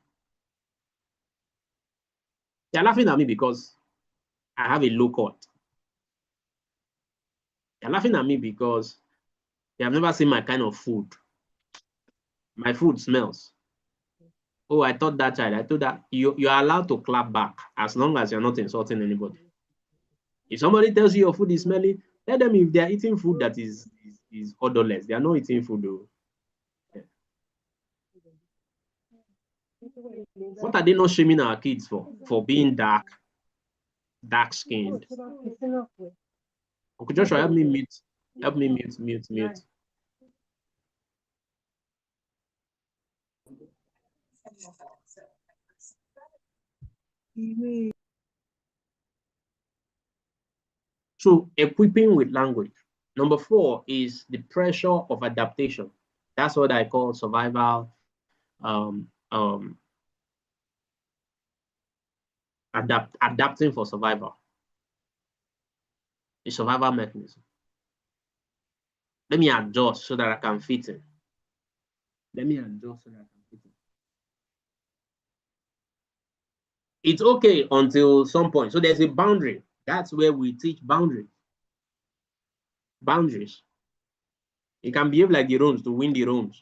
They're laughing at me because I have a low cut. They're laughing at me because they have never seen my kind of food. My food smells. Oh, I taught that child. I told that you're allowed to clap back as long as you're not insulting anybody. If somebody tells you your food is smelling, tell them if they're eating food that is odorless. They are not eating food though. Yeah. What are they not shaming our kids for? For being dark skinned. Uncle Joshua, help me mute. Help me mute. So equipping with language. Number 4 is the pressure of adaptation. That's what I call survival, adapting for survival. The survival mechanism. Let me adjust so that I can fit in. Let me adjust so that I can fit in. It's okay until some point. So there's a boundary. That's where we teach boundaries. Boundaries. You can behave like the Romans to win the Romans,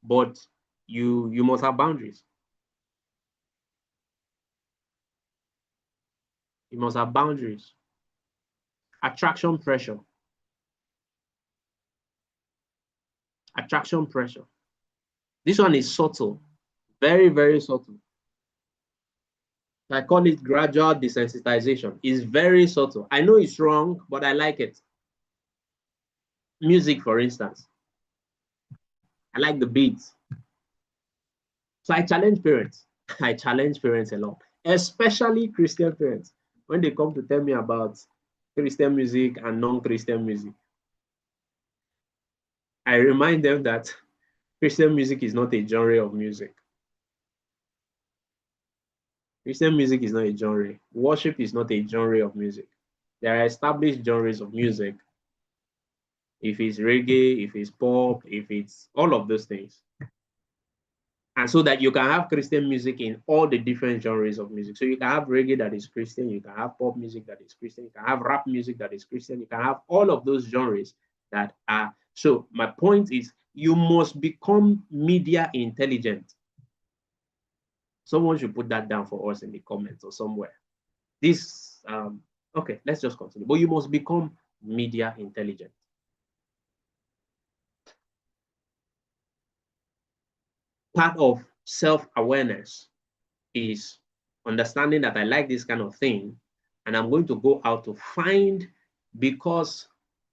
but you must have boundaries. You must have boundaries. Attraction pressure. Attraction pressure. This one is subtle. Very, very subtle. I call it gradual desensitization. It's very subtle. I know it's wrong, but I like it. Music, for instance. I like the beats. So I challenge parents. I challenge parents a lot, especially Christian parents, when they come to tell me about Christian music and non-Christian music. I remind them that Christian music is not a genre of music. Christian music is not a genre. Worship is not a genre of music. There are established genres of music. If it's reggae, if it's pop, if it's all of those things. And so that you can have Christian music in all the different genres of music. So you can have reggae that is Christian, you can have pop music that is Christian, you can have rap music that is Christian, you can have all of those genres that are. So my point is, you must become media intelligent. Someone should put that down for us in the comments or somewhere. This, okay, let's just continue. But you must become media intelligent. Part of self-awareness is understanding that I like this kind of thing, and I'm going to go out to find, because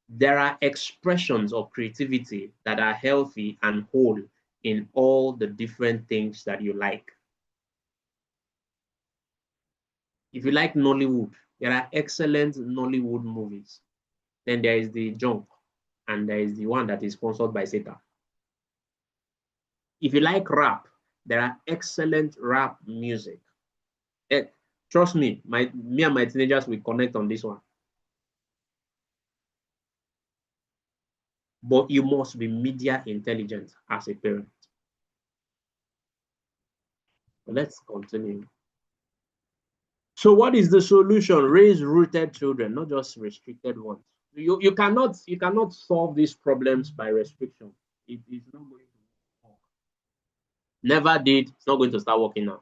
there are expressions of creativity that are healthy and whole in all the different things that you like. If you like Nollywood, there are excellent Nollywood movies. Then there is the junk, and there is the one that is sponsored by Satan. If you like rap, there are excellent rap music. Trust me, me and my teenagers will connect on this one. But you must be media intelligent as a parent. Let's continue. So what is the solution? Raise rooted children, not just restricted ones. You cannot solve these problems by restriction. It is not going to work. Never did. It's not going to start working now.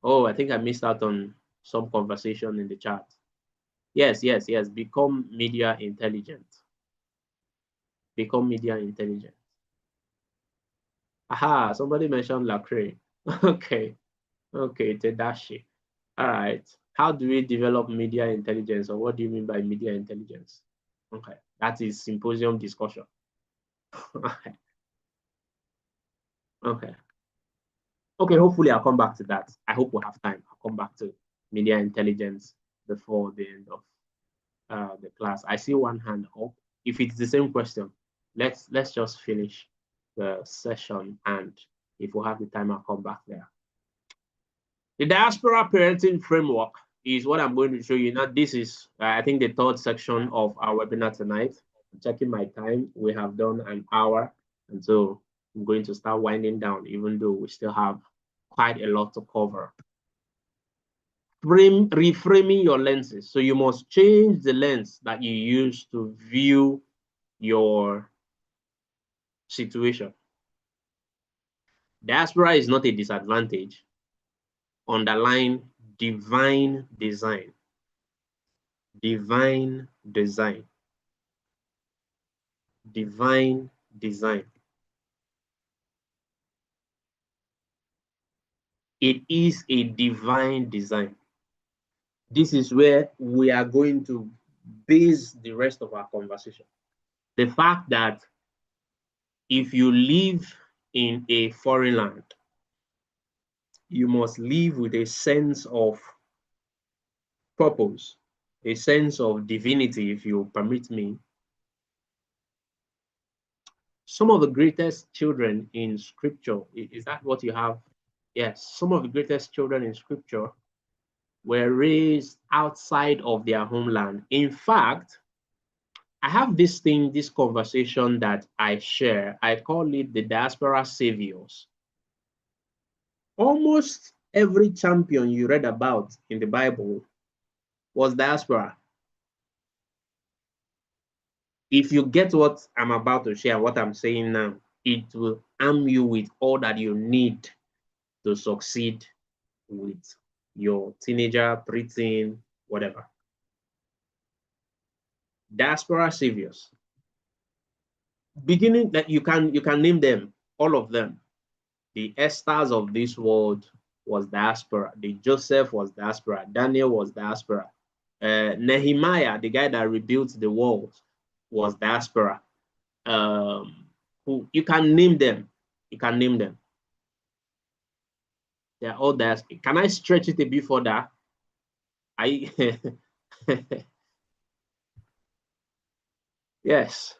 Oh, I think I missed out on some conversation in the chat. Yes. Become media intelligent. Become media intelligent. Aha, somebody mentioned Lacrae. Okay, Tadashi. All right. How do we develop media intelligence, or what do you mean by media intelligence? Okay, that is symposium discussion. Okay. Hopefully I'll come back to that. I hope we'll have time. I'll come back to media intelligence before the end of the class. I see one hand up. If it's the same question, let's just finish the session, and if we have the time, I'll come back there. The diaspora parenting framework is what I'm going to show you now. This is, I think, the third section of our webinar tonight. I'm checking my time. We have done an hour, and so I'm going to start winding down, even though we still have quite a lot to cover. Reframing your lenses. So you must change the lens that you use to view your situation. Diaspora is not a disadvantage. Underline divine design. Divine design. Divine design. It is a divine design. This is where we are going to base the rest of our conversation. The fact that if you live in a foreign land, you must live with a sense of purpose, a sense of divinity, if you permit me. Some of the greatest children in scripture, is that what you have? Yes, some of the greatest children in scripture were raised outside of their homeland. In fact, I have this conversation that I share. I call it the diaspora saviors. Almost every champion you read about in the Bible was diaspora. If you get what I'm about to share, what I'm saying now, it will arm you with all that you need to succeed with your teenager, preteen, whatever. Diaspora saviors. beginning that you can name them, all of them. The Esthers of this world was diaspora. The Joseph was diaspora. Daniel was diaspora. Nehemiah, the guy that rebuilt the walls, was diaspora. Who you can name them. You can name them. They're all diaspora. Can I stretch it a bit further? Yes,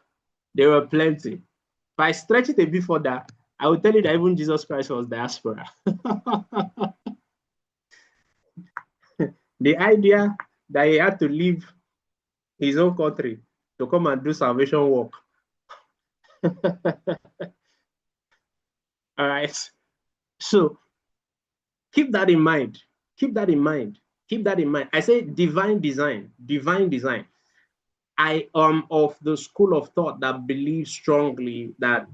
there were plenty. If I stretch it a bit further, I will tell you that even Jesus Christ was diaspora. The idea that he had to leave his own country to come and do salvation work. All right. So keep that in mind. Keep that in mind. Keep that in mind. I say divine design. Divine design. I am of the school of thought that believes strongly that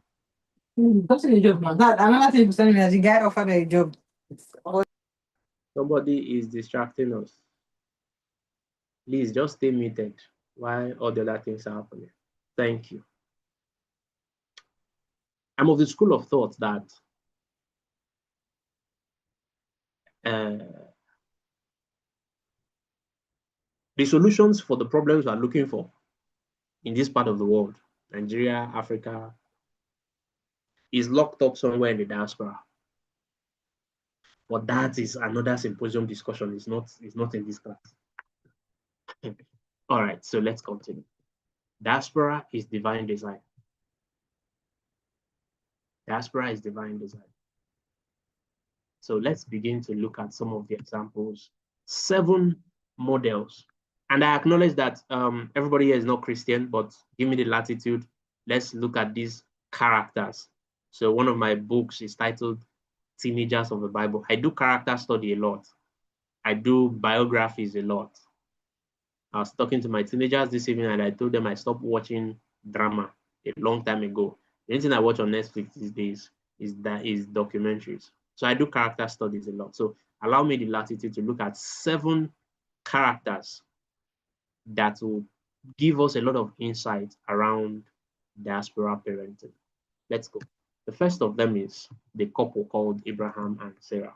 Another thing telling me that the guy offered a job. somebody is distracting us. Please just stay muted while all the other things are happening. Thank you. I'm of the school of thought that the solutions for the problems we are looking for in this part of the world, Nigeria, Africa, is locked up somewhere in the diaspora. But that is another symposium discussion. It's not in this class. All right, so let's continue. Diaspora is divine design. Diaspora is divine design. So let's begin to look at some of the examples. 7 models. And I acknowledge that everybody here is not Christian, but give me the latitude. Let's look at these characters. So one of my books is titled Teenagers of the Bible. I do character study a lot. I do biographies a lot. I was talking to my teenagers this evening and I told them I stopped watching drama a long time ago. The only thing I watch on Netflix these days is documentaries. So I do character studies a lot. So allow me the latitude to look at 7 characters that will give us a lot of insight around diaspora parenting. Let's go. The first of them is the couple called Abraham and Sarah.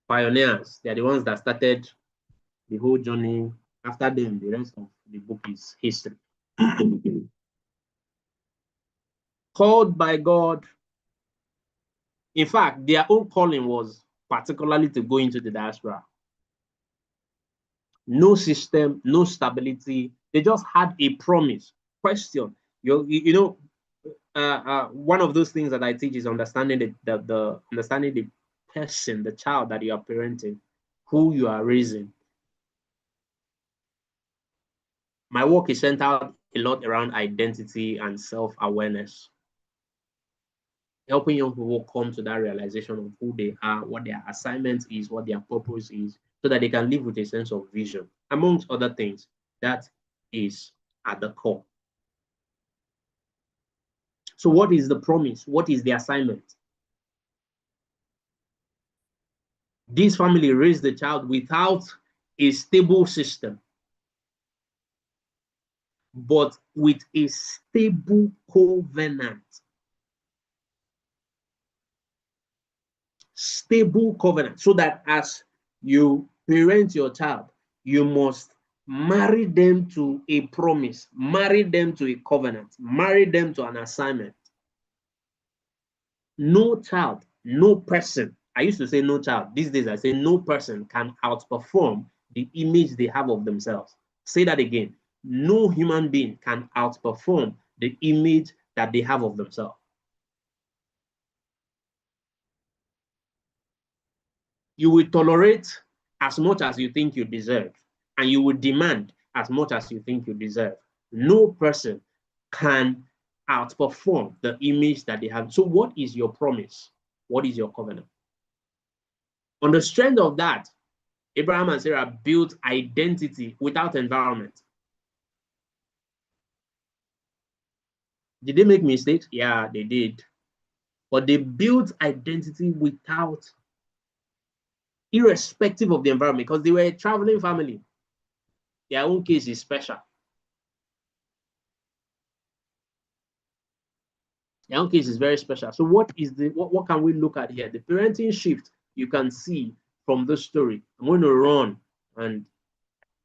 Pioneers, they are the ones that started the whole journey. After them, the rest of the book is history. Called by God. In fact, their own calling was particularly to go into the diaspora. No system, no stability. They just had a promise. Question. You know, one of those things that I teach is understanding understanding the person, the child that you are parenting, who you are raising. My work is centered a lot around identity and self-awareness, helping young people come to that realization of who they are, what their assignment is, what their purpose is, so that they can live with a sense of vision. Amongst other things, that is at the core. So what is the promise? What is the assignment? This family raised the child without a stable system, but with a stable covenant. Stable covenant, so that as you parent your child, you must marry them to a promise, marry them to a covenant, marry them to an assignment. No child, no person, I used to say no child, these days I say no person can outperform the image they have of themselves. Say that again. No human being can outperform the image that they have of themselves. You will tolerate as much as you think you deserve, and you will demand as much as you think you deserve. No person can outperform the image that they have. So what is your promise? What is your covenant? On the strength of that, Abraham and Sarah built identity without environment. Did they make mistakes? Yeah, they did. But they built identity without, irrespective of the environment, because they were a traveling family. Their own case is special. Their own case is very special. So what can we look at here? The parenting shift you can see from this story. I'm going to run and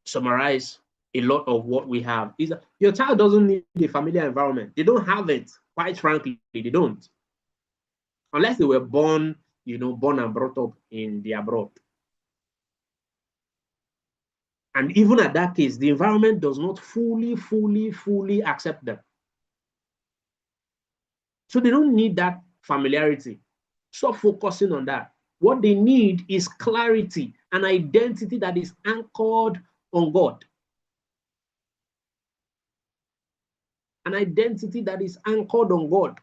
summarize a lot of what we have. Is that your child doesn't need a familiar environment. They don't have it, quite frankly, they don't. Unless they were born, born and brought up in the abroad. And even at that case, the environment does not fully accept them. So they don't need that familiarity. Stop focusing on that. What they need is clarity, an identity that is anchored on God. An identity that is anchored on God.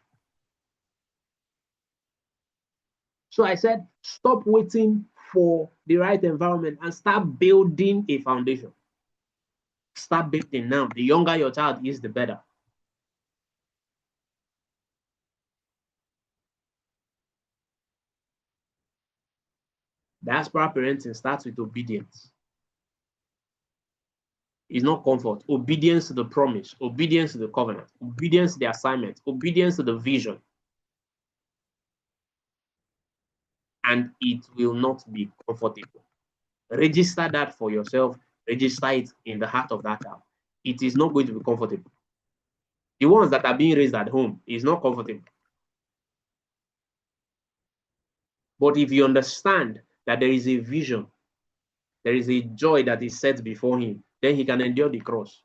So I said, stop waiting for the right environment and start building a foundation. Start building now. The younger your child is, the better. Diaspora parenting starts with obedience. It's not comfort. Obedience to the promise, obedience to the covenant, obedience to the assignment, obedience to the vision. And it will not be comfortable. Register that for yourself. Register it in the heart of that child. It is not going to be comfortable. The ones that are being raised at home is not comfortable. But if you understand that there is a vision, there is a joy that is set before him, then he can endure the cross.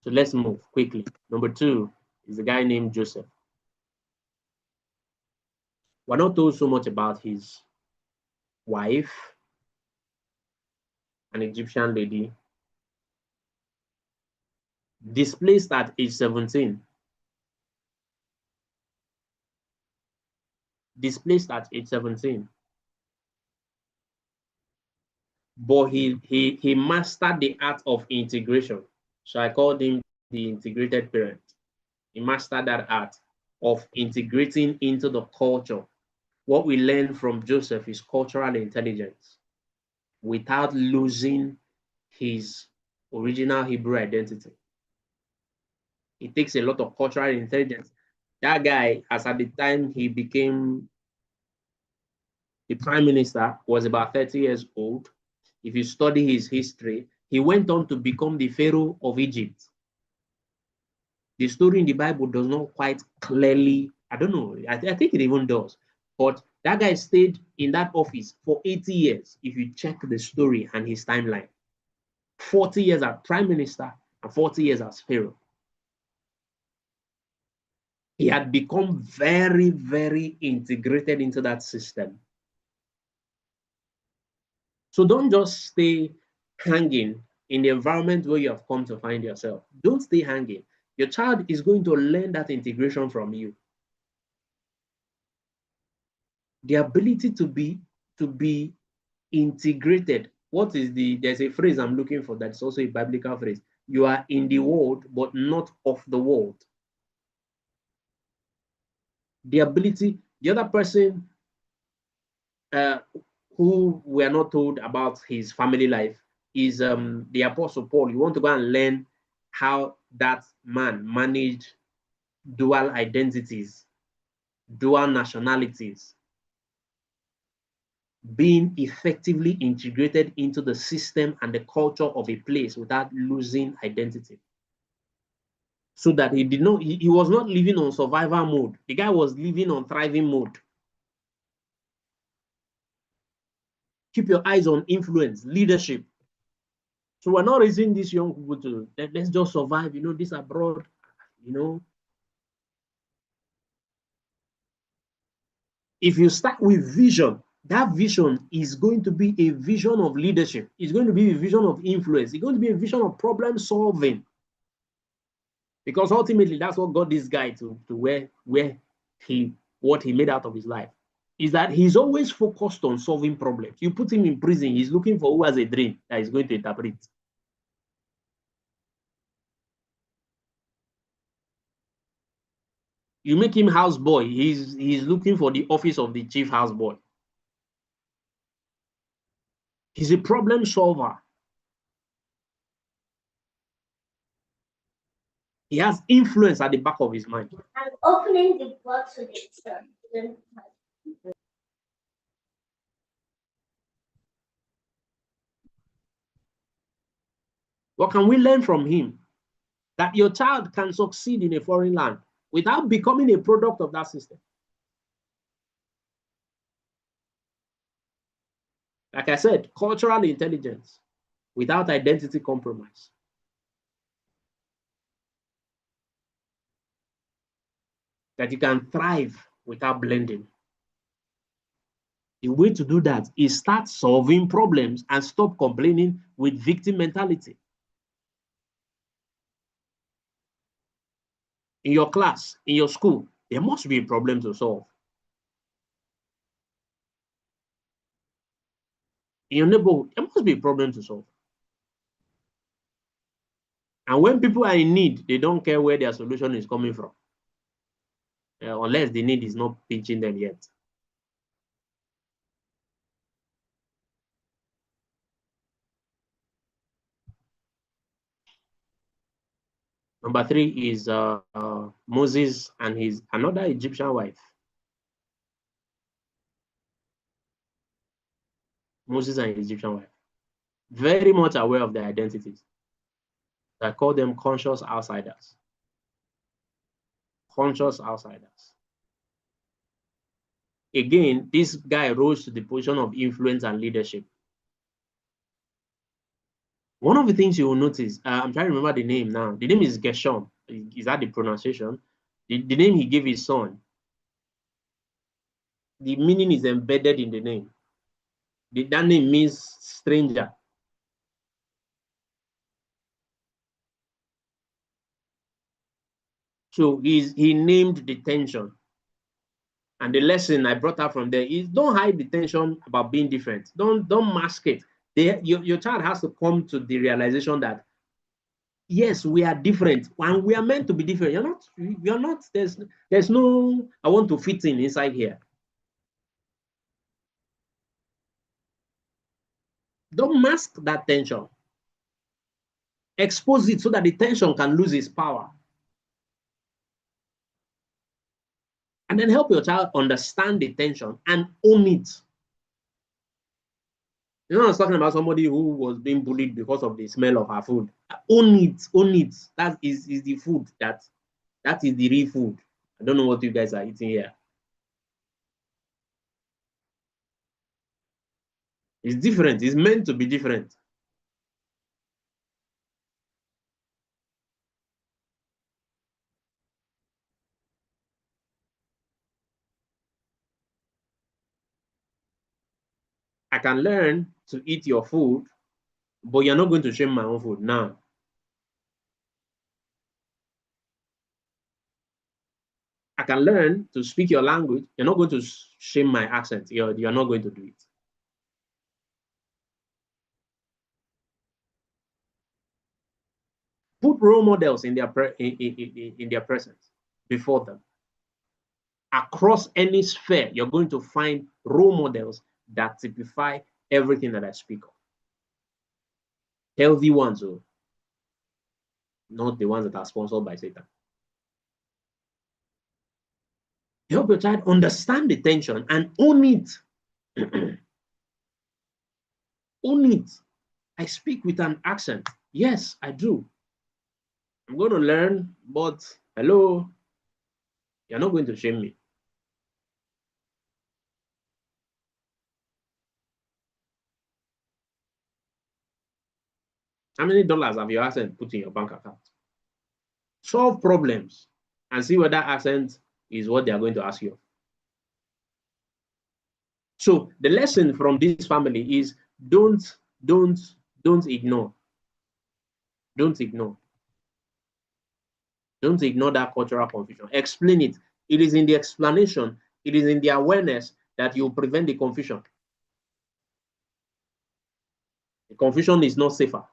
So let's move quickly. Number 2 is a guy named Joseph. We're not told so much about his wife, an Egyptian lady, displaced at age 17. Displaced at age 17. But he mastered the art of integration. So I called him the integrated parent. He mastered that art of integrating into the culture. What we learn from Joseph is cultural intelligence without losing his original Hebrew identity. It takes a lot of cultural intelligence. That guy, as at the time he became the prime minister, was about 30 years old. If you study his history, he went on to become the Pharaoh of Egypt. The story in the Bible does not quite clearly, I don't know, I think it even does. But that guy stayed in that office for 80 years, if you check the story and his timeline. 40 years as prime minister and 40 years as Pharaoh. He had become very integrated into that system. So don't just stay hanging in the environment where you have come to find yourself. Don't stay hanging. Your child is going to learn that integration from you. The ability to be integrated. There's a phrase I'm looking for that's also a biblical phrase. You are in the world, but not of the world. The ability, the other person who we are not told about his family life is the Apostle Paul. You want to go and learn how that man managed dual identities, dual nationalities, being effectively integrated into the system and the culture of a place without losing identity. So that he was not living on survival mode. The guy was living on thriving mode. Keep your eyes on influence, leadership. So we're not raising these young people to let's just survive, this abroad, If you start with vision, that vision is going to be a vision of leadership. It's going to be a vision of influence. It's going to be a vision of problem solving. Because ultimately, that's what got this guy to where what he made out of his life. Is that he's always focused on solving problems. You put him in prison, he's looking for who has a dream that he's going to interpret. You make him houseboy, he's looking for the office of the chief houseboy. He's a problem solver. He has influence at the back of his mind. I'm opening the box with it. What can we learn from him? That your child can succeed in a foreign land without becoming a product of that system. Like I said, cultural intelligence without identity compromise. That you can thrive without blending. The way to do that is start solving problems and stop complaining with victim mentality. In your class, in your school, there must be a problem to solve. In your neighborhood, there must be a problem to solve. And when people are in need, they don't care where their solution is coming from, unless the need is not pinching them yet. Number 3 is Moses and his another Egyptian wife. Moses and his Egyptian wife. Very much aware of their identities. I call them conscious outsiders. Conscious outsiders. Again, this guy rose to the position of influence and leadership. One of the things you will notice, I'm trying to remember the name now. The name is Gershom. Is that the pronunciation? The name he gave his son. The meaning is embedded in the name. That name means stranger. So he named the tension. And the lesson I brought out from there is don't hide the tension about being different. Don't mask it. Your child has to come to the realization that yes, we are different and we are meant to be different. You're not, there's no, I want to fit in inside here. Don't mask that tension. Expose it so that the tension can lose its power. And then help your child understand the tension and own it. You know, I was talking about somebody who was being bullied because of the smell of her food. Own it, own it. That is the food that is the real food. I don't know what you guys are eating here. It's different. It's meant to be different. I can learn to eat your food, but you're not going to shame my own food now. I can learn to speak your language. You're not going to shame my accent. You're not going to do it. Put role models in their presence before them. Across any sphere, you're going to find role models that typify everything that I speak of. Healthy ones, though, not the ones that are sponsored by Satan. Help your child understand the tension and own it. Own it. I speak with an accent. Yes, I do. I'm going to learn, but hello, you're not going to shame me. How many dollars have your accent put in your bank account? Solve problems and see whether accent is what they are going to ask you. So the lesson from this family is don't ignore. Don't ignore. Don't ignore that cultural confusion. Explain it. It is in the explanation, it is in the awareness that you prevent the confusion. The confusion is not safer.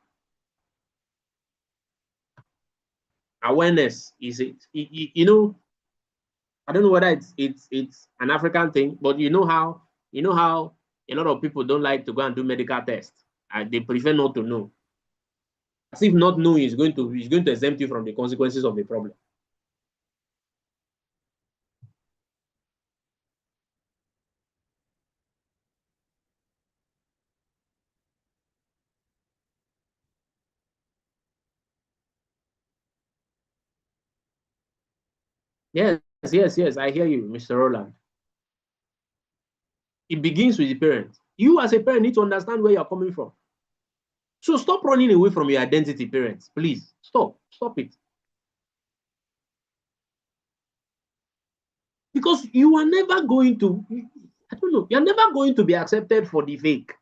Awareness is it. You know, I don't know whether it's an African thing, but you know how a lot of people don't like to go and do medical tests. They prefer not to know. As if not knowing is going to exempt you from the consequences of the problem. Yes, yes, I hear you, Mr. Roland. It begins with the parents. You as a parent need to understand where you're coming from. So stop running away from your identity, parents. Please, stop it. Because you are never going to, I don't know, you're never going to be accepted for the fake.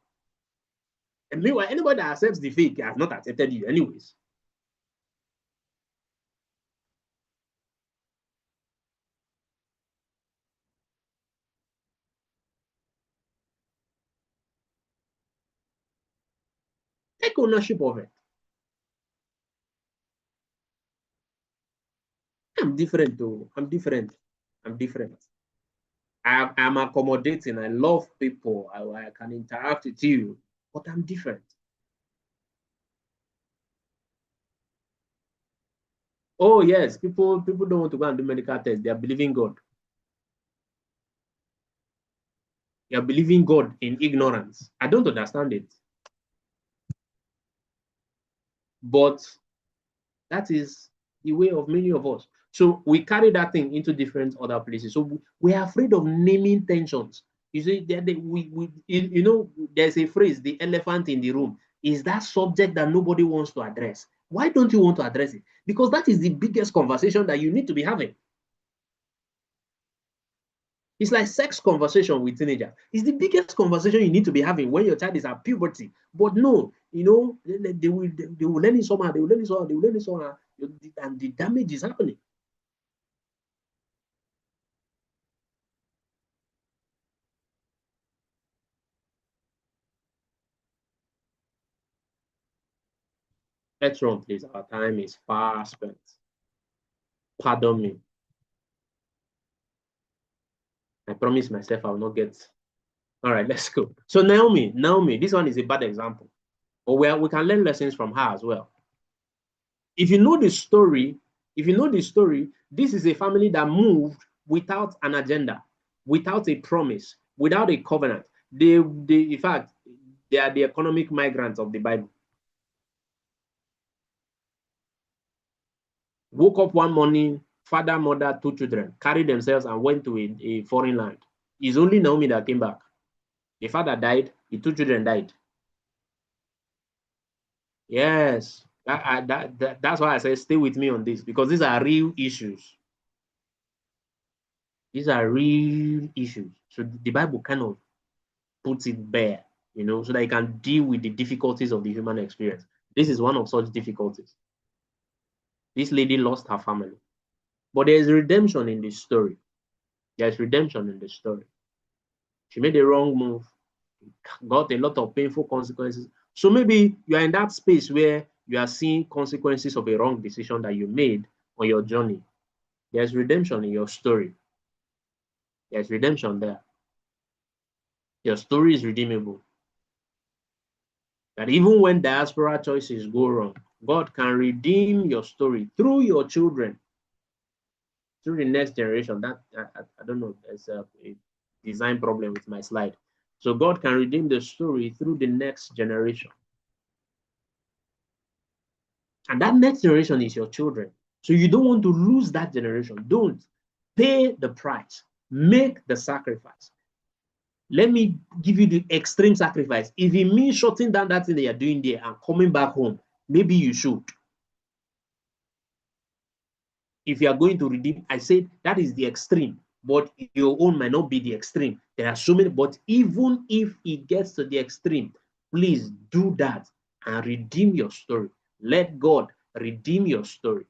And meanwhile, anybody that accepts the fake has not accepted you anyways. Take ownership of it. I'm different though. I'm different. I'm accommodating. I love people. I can interact with you, but I'm different. Oh yes, people don't want to go and do medical tests. They are believing God. They are believing God in ignorance. I don't understand it. But that is the way of many of us. So we carry that thing into different other places. So we are afraid of naming tensions. You see, you know, there's a phrase, the elephant in the room. Is that subject that nobody wants to address? Why don't you want to address it? Because that is the biggest conversation that you need to be having. It's like sex conversation with teenagers. It's the biggest conversation you need to be having when your child is at puberty. But no, you know, they will learn it somehow, they will learn it somehow, and the damage is happening. Let's run, please. Our time is far spent. Pardon me. I promise myself I will not get. All right, let's go. So Naomi, this one is a bad example. But we can learn lessons from her as well. If you know the story, this is a family that moved without an agenda, without a promise, without a covenant. In fact, they are the economic migrants of the Bible. Woke up one morning, father, mother, 2 children, carried themselves and went to a foreign land. It's only Naomi that came back. The father died, the 2 children died. Yes, that's why I say stay with me on this, because these are real issues. These are real issues. So the Bible kind of puts it bare, you know, so that you can deal with the difficulties of the human experience. This is one of such difficulties. This lady lost her family. But there's redemption in this story. There's redemption in the story. She made a wrong move, got a lot of painful consequences. So maybe you are in that space where you are seeing consequences of a wrong decision that you made on your journey. There's redemption in your story. There's redemption there. Your story is redeemable. That even when diaspora choices go wrong, God can redeem your story through your children, through the next generation. That I don't know, there's a design problem with my slide. So God can redeem the story through the next generation. And that next generation is your children. So you don't want to lose that generation. Don't. Pay the price. Make the sacrifice. Let me give you the extreme sacrifice. If it means shutting down that thing that you're doing there and coming back home, maybe you should. If you are going to redeem, I said that is the extreme, but your own might not be the extreme. There are so many, but even if it gets to the extreme, please do that and redeem your story. Let God redeem your story.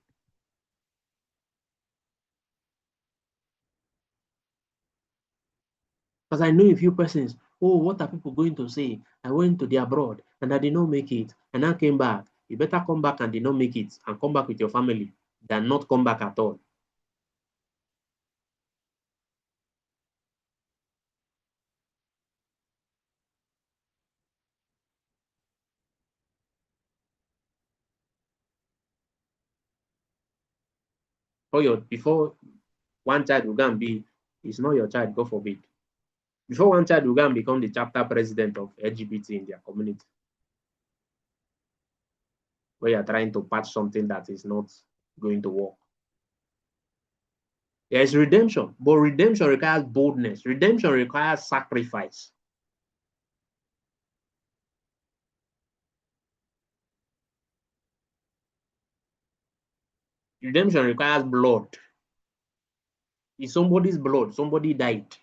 Because I know a few persons, oh, what are people going to say? I went to the abroad and I did not make it, and I came back. You better come back and did not make it and come back with your family than not come back at all. before one child will go and be, it's not your child, God forbid. Before one child will go and become the chapter president of LGBT in their community, where you're trying to patch something that is not going to work. There is redemption, but redemption requires boldness. Redemption requires sacrifice. Redemption requires blood. It's somebody's blood. Somebody died.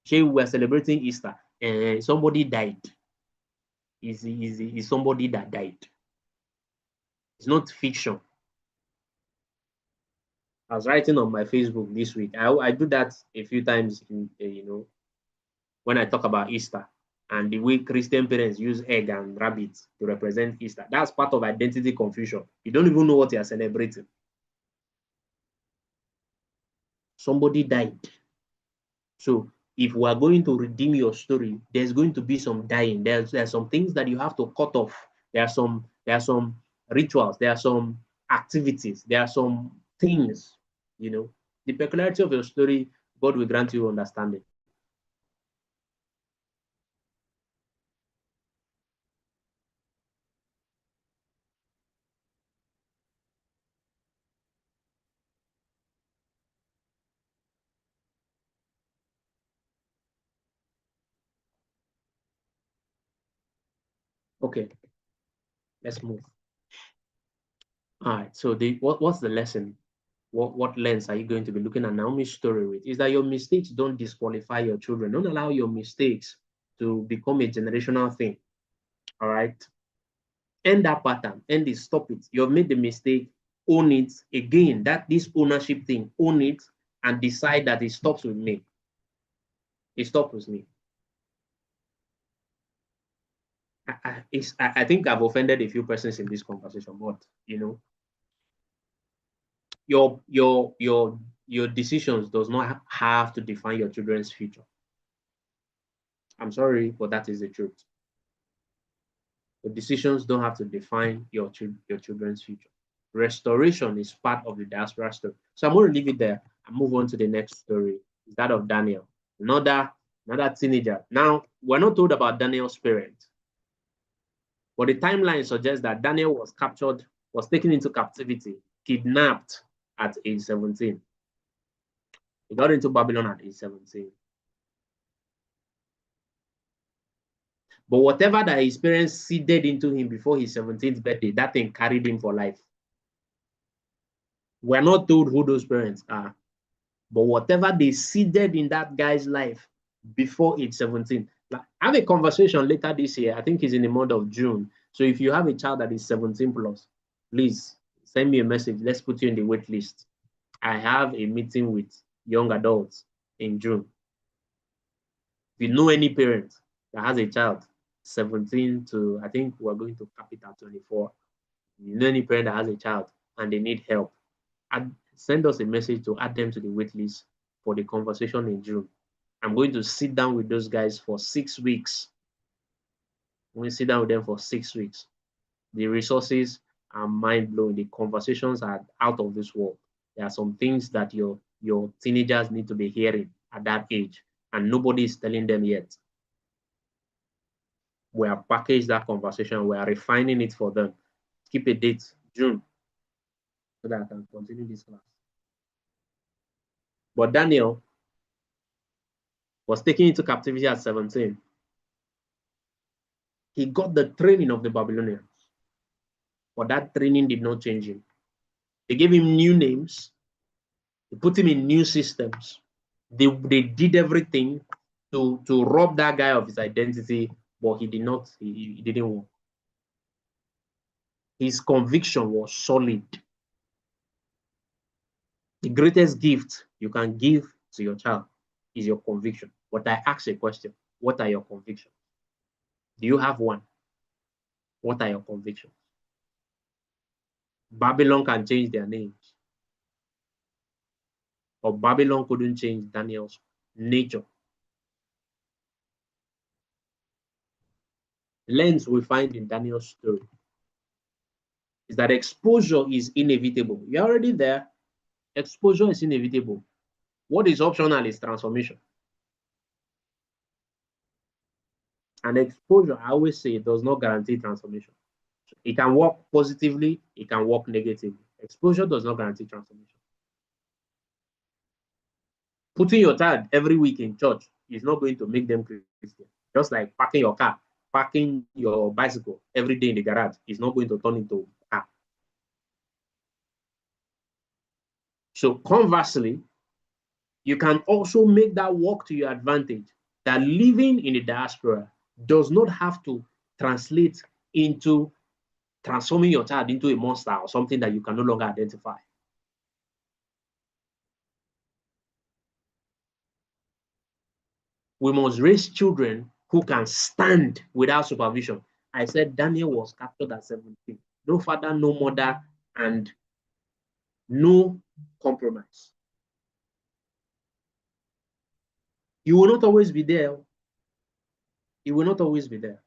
Say we were celebrating Easter and somebody died. Is somebody that died. It's not fiction. I was writing on my Facebook this week. I do that a few times in, when I talk about Easter and the way Christian parents use egg and rabbits to represent Easter. That's part of identity confusion. You don't even know what you are celebrating. Somebody died. So if we are going to redeem your story, there's going to be some dying. There's some things that you have to cut off. There are some rituals. There are some activities. There are some things. The peculiarity of your story, God will grant you understanding. Okay, let's move. All right. So what's the lesson? What lens are you going to be looking at Naomi's story with? Is that your mistakes don't disqualify your children. Don't allow your mistakes to become a generational thing. All right. End that pattern. End it. Stop it. You've made the mistake. Own it. Again, this ownership thing. Own it and decide that it stops with me. It stops with me. I think I've offended a few persons in this conversation, but your decisions does not have to define your children's future. I'm sorry, but that is the truth. The decisions don't have to define your children's future. Restoration is part of the diaspora story. So I'm going to leave it there and move on to the next story. It's that of Daniel, another teenager. Now, we're not told about Daniel's parents, but the timeline suggests that Daniel was captured, was taken into captivity, kidnapped at age 17. He got into Babylon at age 17. But whatever that his parents seeded into him before his 17th birthday, that thing carried him for life. We're not told who those parents are, but whatever they seeded in that guy's life before age 17. Like, I have a conversation later this year. I think it's in the month of June. So if you have a child that is 17 plus, please send me a message. Let's put you in the wait list. I have a meeting with young adults in June. If you know any parent that has a child 17 to, I think we're going to cap it at 24. If you know any parent that has a child and they need help, send us a message to add them to the wait list for the conversation in June. I'm going to sit down with those guys for 6 weeks. I'm going to sit down with them for 6 weeks. The resources are mind-blowing. The conversations are out of this world. There are some things that your teenagers need to be hearing at that age, and nobody is telling them yet. We have packaged that conversation. We are refining it for them. Keep a date, June, so that I can continue this class. But Daniel was taken into captivity at 17. He got the training of the Babylonians, but that training did not change him. They gave him new names. They put him in new systems. They did everything to rob that guy of his identity, but he didn't work. His conviction was solid. The greatest gift you can give to your child is your conviction. But I ask a question: what are your convictions? Do you have one? What are your convictions? Babylon can change their names, but Babylon couldn't change Daniel's nature. Lens we find in Daniel's story is that exposure is inevitable. You're already there. Exposure is inevitable. What is optional is transformation. And exposure, I always say, does not guarantee transformation. It can work positively, it can work negatively. Exposure does not guarantee transformation. Putting your child every week in church is not going to make them Christian. Just like parking your car, parking your bicycle every day in the garage is not going to turn into a car. So conversely, you can also make that work to your advantage, that living in the diaspora does not have to translate into transforming your child into a monster or something that you can no longer identify. We must raise children who can stand without supervision. I said Daniel was captured at 17. No father, no mother, and no compromise. You will not always be there. You will not always be there.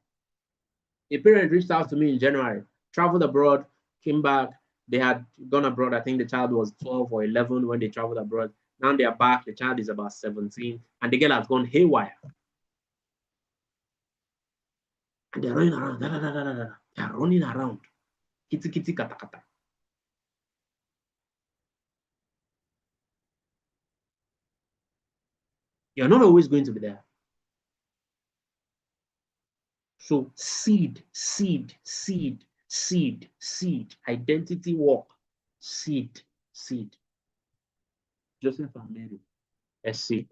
A parent reached out to me in January, traveled abroad, came back. They had gone abroad. I think the child was 12 or 11 when they traveled abroad. Now they are back. The child is about 17, and the girl has gone haywire. And they're running around. They're running around. Kitty, kitty, kata, kata. You're not always going to be there. So seed, seed, seed, seed, seed, identity work, seed, seed. Joseph and Mary, a seed.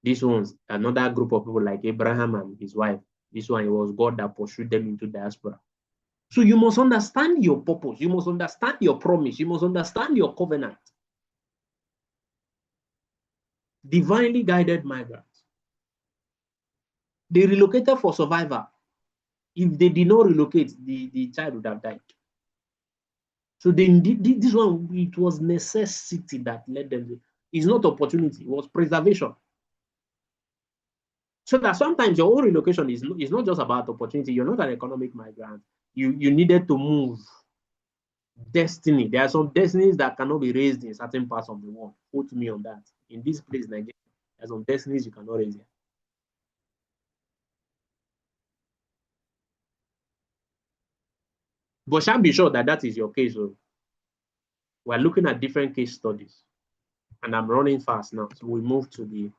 This one's another group of people like Abraham and his wife. This one, it was God that pursued them into diaspora. So you must understand your purpose. You must understand your promise. You must understand your covenant. Divinely guided migrants. They relocated for survival. If they did not relocate, the child would have died. So this one, it was necessity that led them. It's not opportunity, it was preservation. So that sometimes your own relocation is not just about opportunity. You're not an economic migrant. You needed to move. Destiny. There are some destinies that cannot be raised in certain parts of the world. Quote me on that. In this place, Nigeria, there are some destinies you cannot raise here. But shall be sure that that is your case. So we're looking at different case studies. And I'm running fast now. So we move to the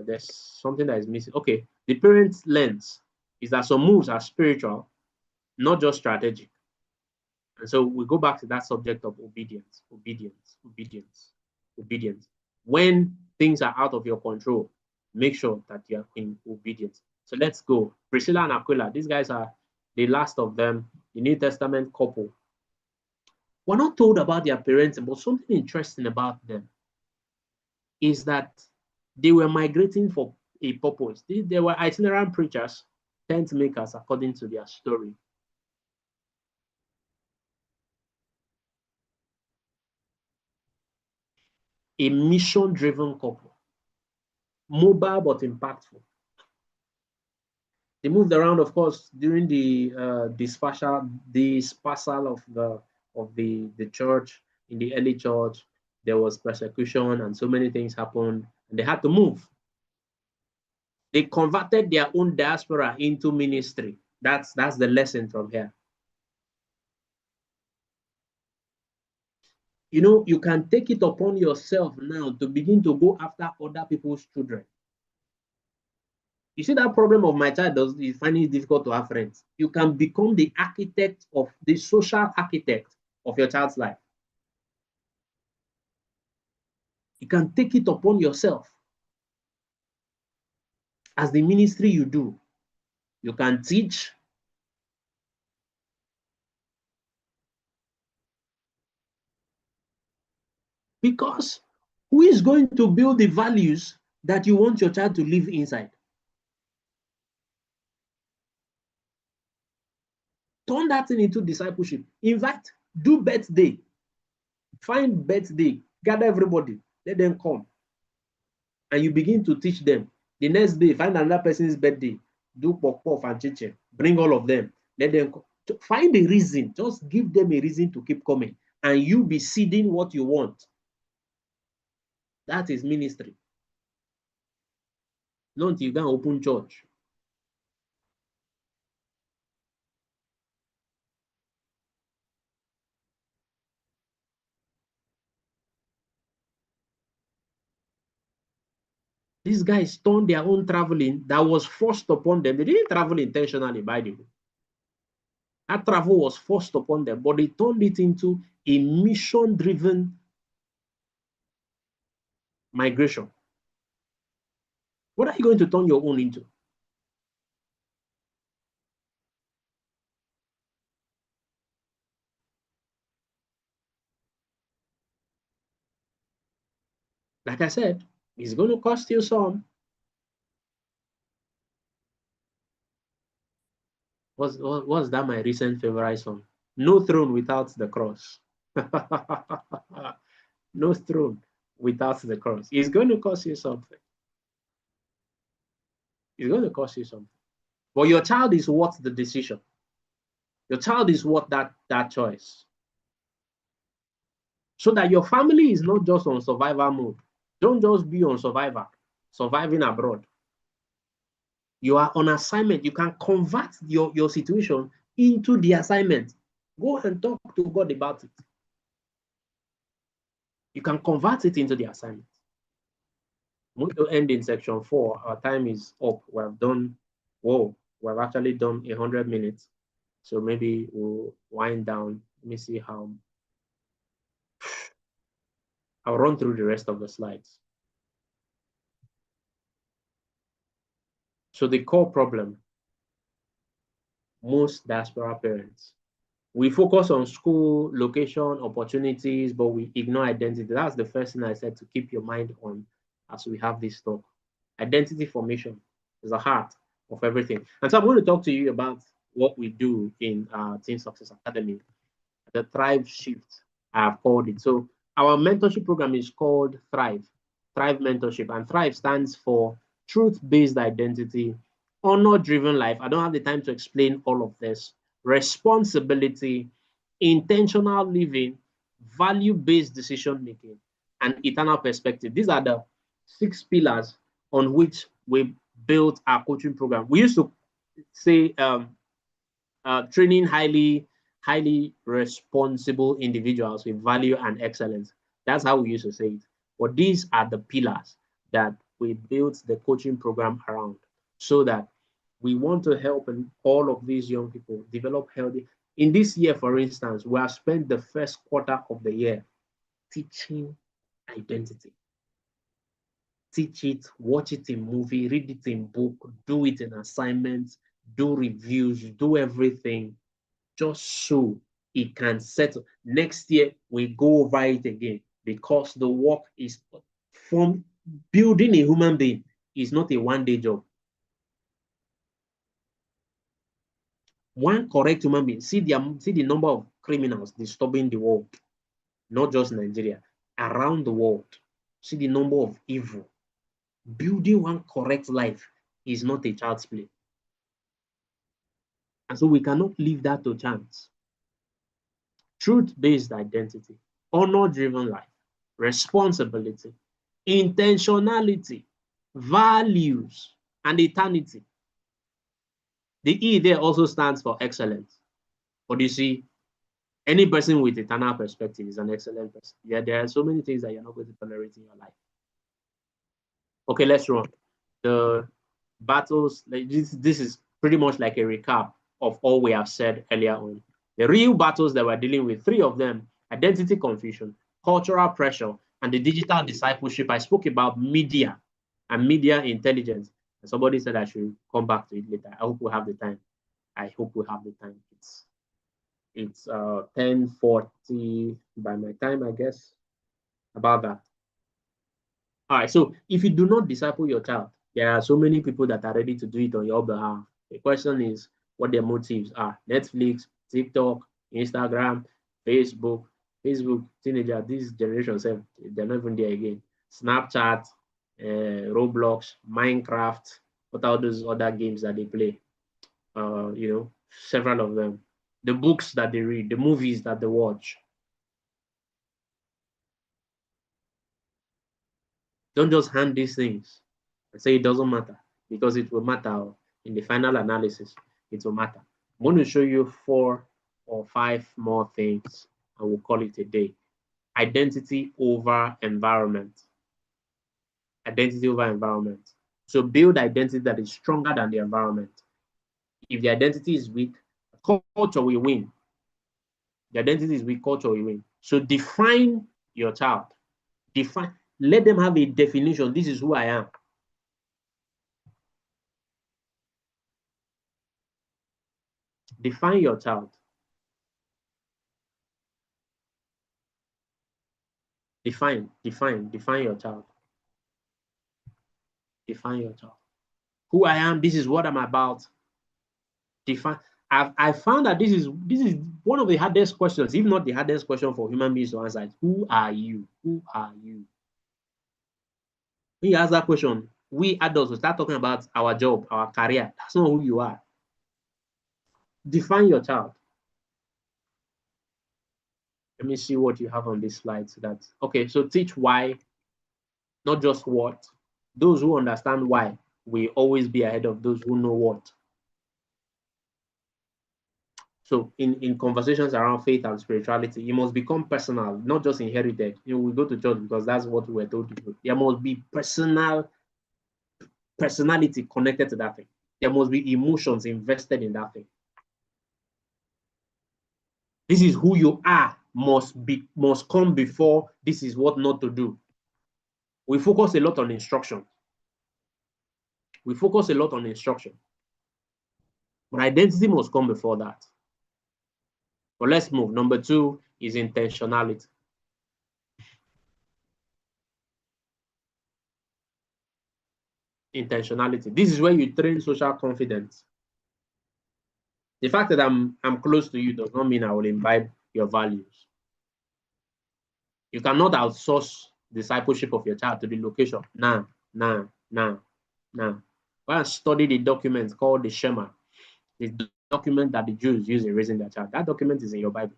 there's something that is missing. Okay, the parent's lens is that some moves are spiritual, not just strategic. And so we go back to that subject of obedience, obedience, obedience, obedience. When things are out of your control, make sure that you're in obedience. So let's go. Priscilla and Aquila, these guys are the last of them, the New Testament couple. We're not told about their parents, but something interesting about them is that they were migrating for a purpose. They were itinerant preachers, tent makers, according to their story. A mission-driven couple, mobile but impactful. They moved around, of course, during the dispersal of the church. In the early church, there was persecution and so many things happened, and they had to move. They converted their own diaspora into ministry. That's the lesson from here. You know, you can take it upon yourself now to begin to go after other people's children. You see that problem of my child is finding it difficult to have friends. You can become the architect of the social architect of your child's life. You can take it upon yourself as the ministry you do. You can teach. Because who is going to build the values that you want your child to live inside? Turn that thing into discipleship. Invite, do birthday. Find birthday, gather everybody, let them come. And you begin to teach them. The next day, find another person's birthday, do pop and chichen, bring all of them, let them come. Find a reason, just give them a reason to keep coming. and you be seeding what you want. That is ministry. Not you can open church. These guys turned their own traveling that was forced upon them. They didn't travel intentionally, by the way. That travel was forced upon them, but they turned it into a mission-driven migration. What are you going to turn your own into? Like I said, it's going to cost you some. What's that my recent favorite song? No throne without the cross. No throne without the cross. It's going to cost you something. It's going to cost you something. But your child is worth the decision. Your child is worth that choice. So that your family is not just on survival mode. Don't just be on surviving abroad. You are on assignment. You can convert your situation into the assignment. Go and talk to God about it. You can convert it into the assignment. I'm going to end in section 4. Our time is up. We have done, we've actually done 100 minutes. So maybe we'll wind down. Let me see how. I'll run through the rest of the slides. So the core problem, most diaspora parents, we focus on school, location, opportunities, but we ignore identity. That's the first thing I said to keep your mind on as we have this talk. Identity formation is the heart of everything. And so I'm going to talk to you about what we do in Teen Success Academy, the Thrive Shift, I have called it. So our mentorship program is called Thrive Mentorship, and Thrive stands for Truth-Based Identity, Honor-Driven Life. I don't have the time to explain all of this. Responsibility, intentional living, value-based decision-making, and eternal perspective. These are the 6 pillars on which we built our coaching program. We used to say training highly responsible individuals with value and excellence. That's how we used to say it. But these are the pillars that we built the coaching program around, so that we want to help all of these young people develop healthy. In this year, for instance, we have spent the first quarter of the year teaching identity. Teach it, watch it in movie, read it in book, do it in assignments, do reviews, do everything, just so it can settle. Next year, we go over it again, because the work is from building a human being is not a one-day job. One correct human being, see the number of criminals disturbing the world, not just Nigeria, around the world. See the number of evil. Building one correct life is not a child's play. And so we cannot leave that to chance. Truth-based identity, honor-driven life, responsibility, intentionality, values, and eternity. The E there also stands for excellence. But you see, any person with eternal perspective is an excellent person. Yeah, there are so many things that you're not going to tolerate in your life. Okay, let's run. The battles, like this is pretty much like a recap of all we have said earlier on. The real battles that we're dealing with, 3 of them: identity confusion, cultural pressure, and the digital discipleship. I spoke about media and media intelligence. And somebody said I should come back to it later. I hope we have the time. I hope we have the time. It's 10:40 by my time, I guess, about that. All right, so if you do not disciple your child, there are so many people that are ready to do it on your behalf. The question is what their motives are. Netflix, TikTok, Instagram, Facebook, teenager, this generation, they're not even there again. Snapchat, Roblox, Minecraft, what are those other games that they play? Several of them. The books that they read, the movies that they watch. Don't just hand these things and say it doesn't matter, because it will matter in the final analysis. It will matter. I'm going to show you 4 or 5 more things, and we'll call it a day. Identity over environment. Identity over environment. So build identity that is stronger than the environment. If the identity is weak, culture will win. The identity is weak, culture will win. So define your child. Let them have a definition. This is who I am. Define your child. Define your child. Define your child. Who I am, this is what I'm about. Define. I found that this is one of the hardest questions, if not the hardest question for human beings to answer. Who are you? Who are you? When you ask that question, we adults will start talking about our job, our career. That's not who you are. Define your child. Let me see what you have on this slide. Okay, so teach why, not just what. Those who understand why will always be ahead of those who know what. So in conversations around faith and spirituality, it must become personal, not just inherited. We go to church because that's what we were told to do. There must be personality connected to that thing. There must be emotions invested in that thing. This is who you are, must come before this is what not to do. We focus a lot on instruction. But identity must come before that. But let's move. Number 2 is intentionality. Intentionality. This is where you train social confidence. The fact that I'm close to you does not mean I will imbibe your values. You cannot outsource discipleship of your child to the location. Nah. Go and study the document called the Shema, the document that the Jews use in raising their child. That document is in your Bible.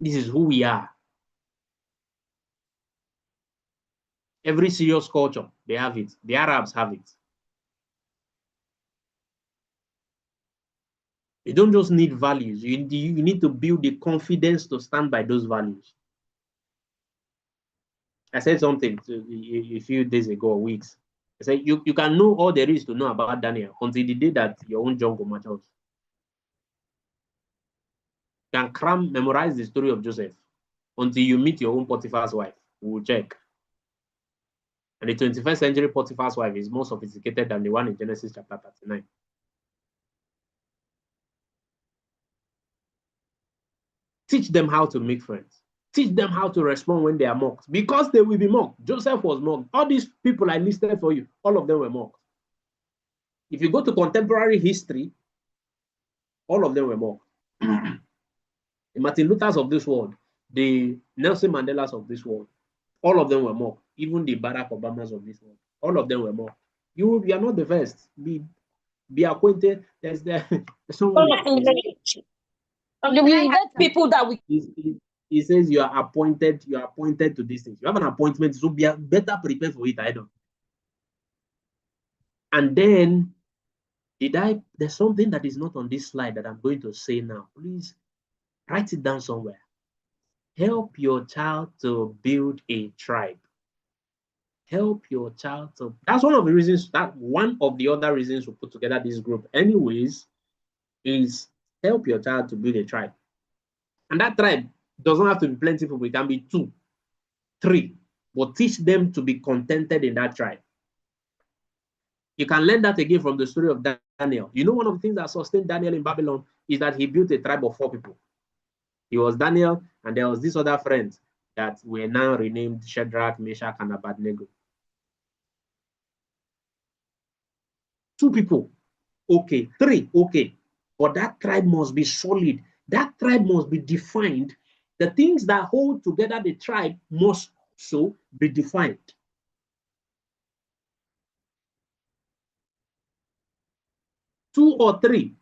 This is who we are. Every serious culture, they have it. The Arabs have it. You don't just need values. You need to build the confidence to stand by those values. I said something a few days ago or weeks. I said, you can know all there is to know about Daniel until the day that your own jungle matures. You can memorize the story of Joseph until you meet your own Potiphar's wife. We will check. And the 21st century Potiphar's wife is more sophisticated than the one in Genesis chapter 39. Teach them how to make friends. Teach them how to respond when they are mocked, because they will be mocked. Joseph was mocked. All these people I listed for you, all of them were mocked. If you go to contemporary history, all of them were mocked. The Martin Luther's of this world, the Nelson Mandela's of this world, all of them were mocked. Even the Barack Obamas of this world, all of them were mocked. You are not the first. Be acquainted. There's someone. We get people that we. He says you are appointed to these things. You have an appointment, so be better prepared for it. I don't. And then there's something that is not on this slide that I'm going to say now. Please write it down somewhere. Help your child to build a tribe. Help your child to. That's one of the reasons, that one of the other reasons we put together this group anyways, is help your child to build a tribe. And that tribe doesn't have to be plenty people. It can be 2, 3, but teach them to be contented in that tribe. You can learn that again from the story of Daniel. You know, one of the things that sustained Daniel in Babylon is that he built a tribe of 4 people. He was Daniel, and there was this other friend that were now renamed Shadrach, Meshach, and Abednego. 2 people, okay. 3, okay. But that tribe must be solid. That tribe must be defined. The things that hold together the tribe must also be defined. Two or 3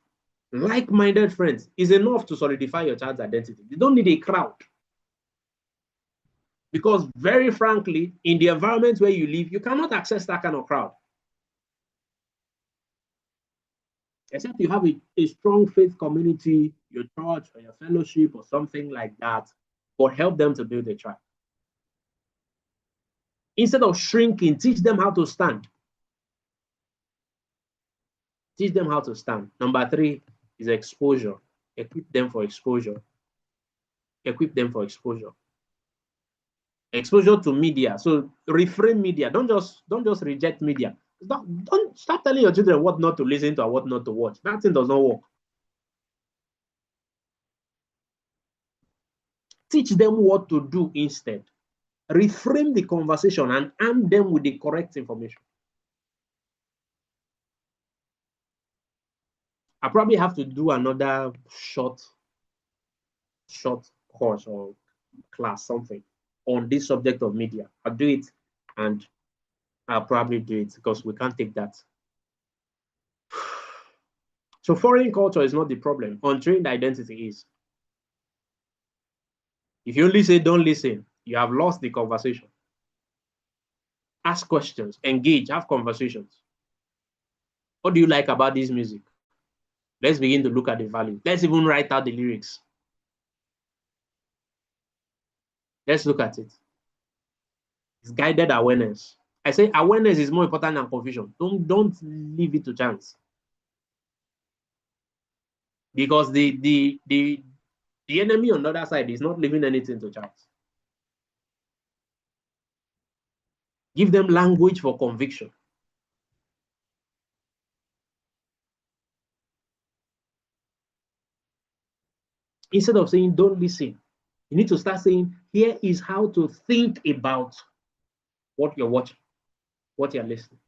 like-minded friends is enough to solidify your child's identity. You don't need a crowd. Because very frankly, in the environment where you live, you cannot access that kind of crowd. Except you have a strong faith community, your church or your fellowship or something like that, but help them to build a tribe. Instead of shrinking, teach them how to stand. Teach them how to stand. Number 3 is exposure. Equip them for exposure. Equip them for exposure. Exposure to media. So reframe media. Don't just reject media. Don't stop telling your children what not to listen to and what not to watch. That thing does not work. Teach them what to do instead. Reframe the conversation and arm them with the correct information. I probably have to do another short course or class, something on this subject of media. I'll do it, and I'll probably do it because we can't take that. So foreign culture is not the problem. Untrained identity is. If you only say don't listen, you have lost the conversation. Ask questions, engage, have conversations. What do you like about this music? Let's begin to look at the value. Let's even write out the lyrics. Let's look at it. It's guided awareness. I say awareness is more important than confusion. Don't leave it to chance. Because the enemy on the other side is not leaving anything to chance. Give them language for conviction. Instead of saying don't listen, you need to start saying here is how to think about what you're watching, what you're listening,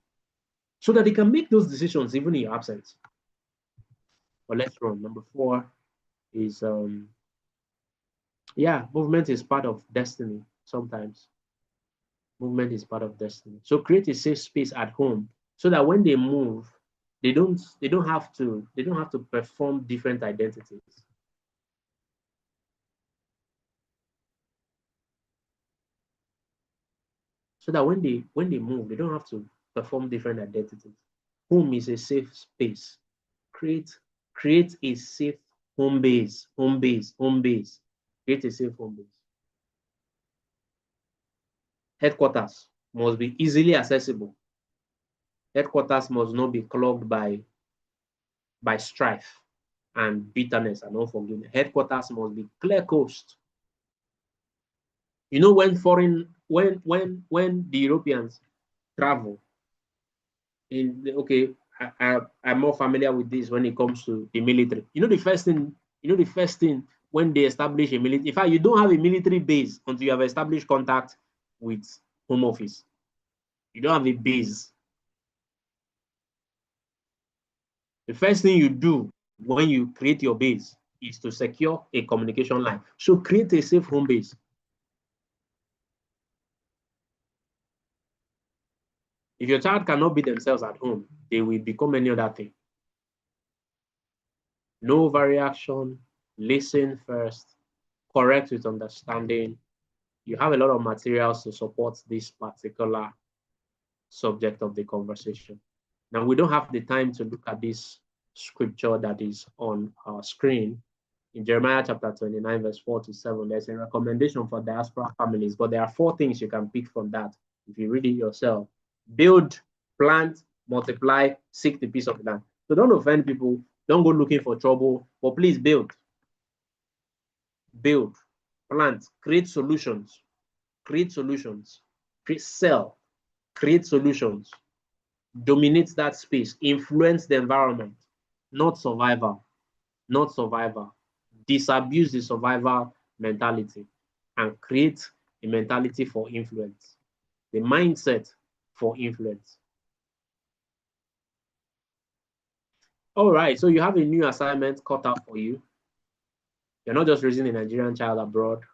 so that they can make those decisions even in your absence. But let's run. Number 4 is movement is part of destiny. Sometimes movement is part of destiny. So create a safe space at home so that when they move, they don't have to perform different identities. So that when they move, they don't have to perform different identities. Home is a safe space. Create a safe home base. Create a safe home base. Headquarters must be easily accessible. Headquarters must not be clogged by strife and bitterness and unforgiveness. Headquarters must be clear coast. You know, when the Europeans travel, I'm more familiar with this when it comes to the military. You know the first thing when they establish a military, in fact, you don't have a military base until you have established contact with home office. You don't have a base. The first thing you do when you create your base is to secure a communication line. So create a safe home base. If your child cannot be themselves at home, they will become any other thing. No overreaction, listen first, correct with understanding. You have a lot of materials to support this particular subject of the conversation. Now, we don't have the time to look at this scripture that is on our screen. In Jeremiah chapter 29, verse 4-7, there's a recommendation for diaspora families, but there are 4 things you can pick from that if you read it yourself. Build, plant, multiply, seek the peace of the land. So don't offend people, don't go looking for trouble, but please build, plant, create solutions, sell, create solutions, dominate that space, influence the environment, not survival, disabuse the survival mentality and create a mentality for influence, the mindset for influence. All right, so you have a new assignment cut out for you. You're not just raising a Nigerian child abroad,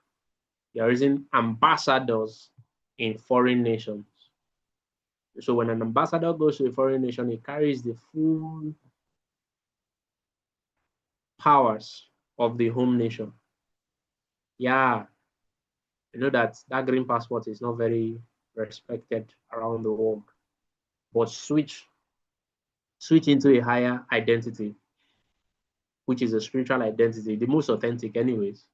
you're raising ambassadors in foreign nations. So when an ambassador goes to a foreign nation, he carries the full powers of the home nation. Yeah, I know that that green passport is not very respected around the world, but switch into a higher identity, which is a spiritual identity, the most authentic anyways.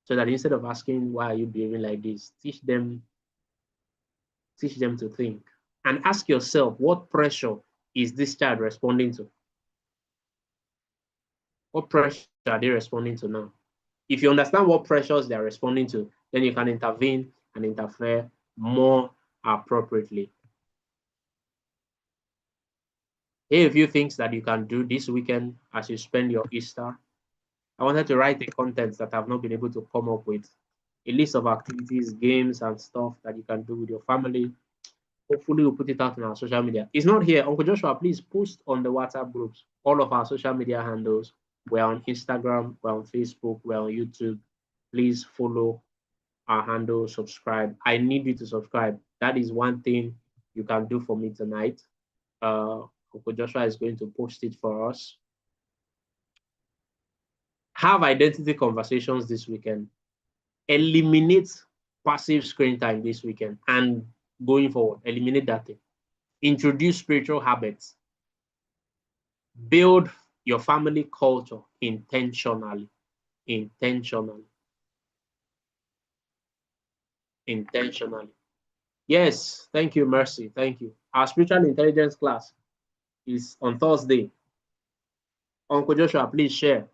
So that instead of asking, why are you behaving like this, teach them to think and ask yourself, what pressure is this child responding to? What pressure are they responding to now? If you understand what pressures they are responding to, then you can intervene and interfere more appropriately. Here are a few things that you can do this weekend as you spend your Easter. I wanted to write the contents that I've not been able to come up with. A list of activities, games, and stuff that you can do with your family. Hopefully, we'll put it out on our social media. It's not here. Uncle Joshua, please post on the WhatsApp groups all of our social media handles. We're on Instagram, we're on Facebook, we're on YouTube. Please follow our handle, subscribe. I need you to subscribe. That is one thing you can do for me tonight. Uncle Joshua is going to post it for us. Have identity conversations this weekend. Eliminate passive screen time this weekend and going forward. Eliminate that thing. Introduce spiritual habits. Build your family culture intentionally. Intentionally. Yes, thank you, Mercy. Thank you. Our spiritual intelligence class is on Thursday. Uncle Joshua, please share.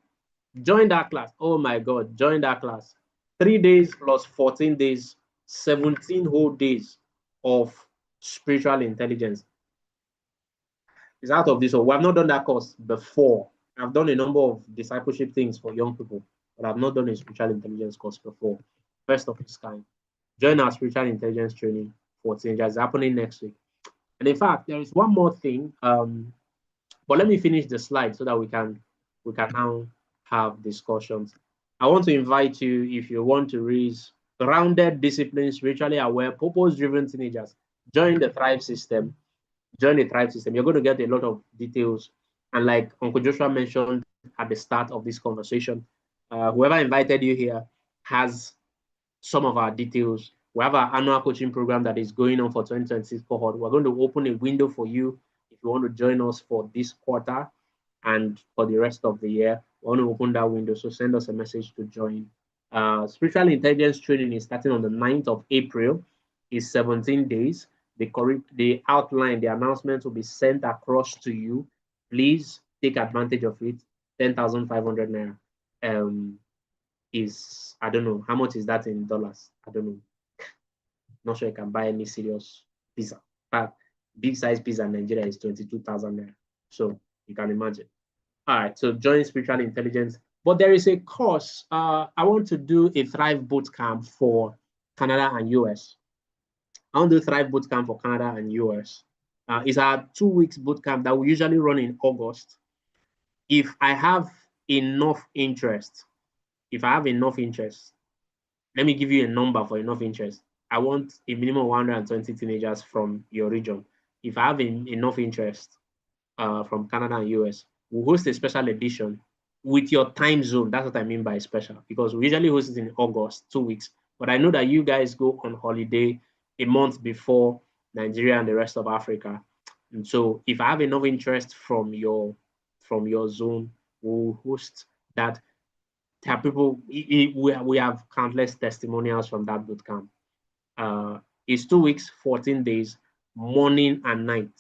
Join that class. Oh my God, join that class. 3 days plus 14 days, 17 whole days of spiritual intelligence. It's out of this one. We have not done that course before. I've done a number of discipleship things for young people, but I've not done a spiritual intelligence course before. First of its kind. Join our spiritual intelligence training for teenagers. It's happening next week. And in fact, there is one more thing. But let me finish the slide so that we can now have discussions. I want to invite you, if you want to raise grounded, disciplined, spiritually aware, purpose-driven teenagers, join the Thrive system. Join the Thrive system. You're going to get a lot of details. And like Uncle Joshua mentioned at the start of this conversation, whoever invited you here has some of our details. We have our annual coaching program that is going on for 2026 cohort. We're going to open a window for you if you want to join us for this quarter and for the rest of the year. We want to open that window, so send us a message to join. Spiritual intelligence training is starting on the 9th of April. It's 17 days. The outline, the announcement will be sent across to you. Please take advantage of it. 10,500 naira. Is, I don't know, how much is that in dollars? I don't know. Not sure you can buy any serious pizza. But big size pizza in Nigeria is 22,000 naira. So you can imagine. All right, so join spiritual intelligence. But there is a course. I want to do a Thrive Bootcamp for Canada and US. I want to do Thrive Bootcamp for Canada and US. It's a 2 weeks bootcamp that we usually run in August. If I have enough interest, let me give you a number for enough interest. I want a minimum of 120 teenagers from your region. If I have enough interest from Canada and US, we'll host a special edition with your time zone. That's what I mean by special, because we usually host it in August, 2 weeks. But I know that you guys go on holiday a month before Nigeria and the rest of Africa. And so if I have enough interest from your zone, we'll host that. People, we have countless testimonials from that bootcamp. It's 2 weeks, 14 days, morning and night.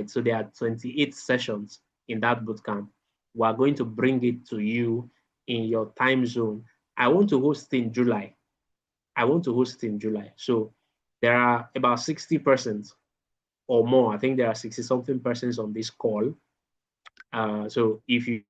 So there are 28 sessions in that bootcamp. We are going to bring it to you in your time zone. I want to host in July. So there are about 60 persons or more. I think there are 60 something persons on this call. So if you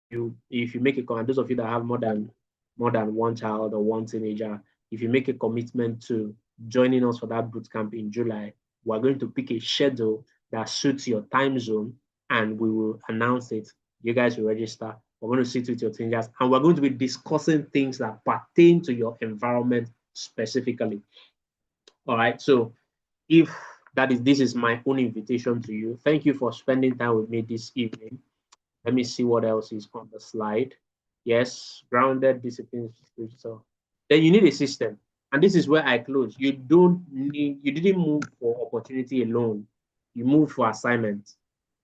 make a comment, those of you that have more than one child or one teenager, if you make a commitment to joining us for that bootcamp in July, we're going to pick a schedule that suits your time zone, and we will announce it. You guys will register. We're going to sit with your teenagers, and we're going to be discussing things that pertain to your environment specifically. All right. So if this is my own invitation to you. Thank you for spending time with me this evening. Let me see what else is on the slide. Yes, grounded, discipline, spiritual. Then you need a system. And this is where I close. You didn't move for opportunity alone. You moved for assignment.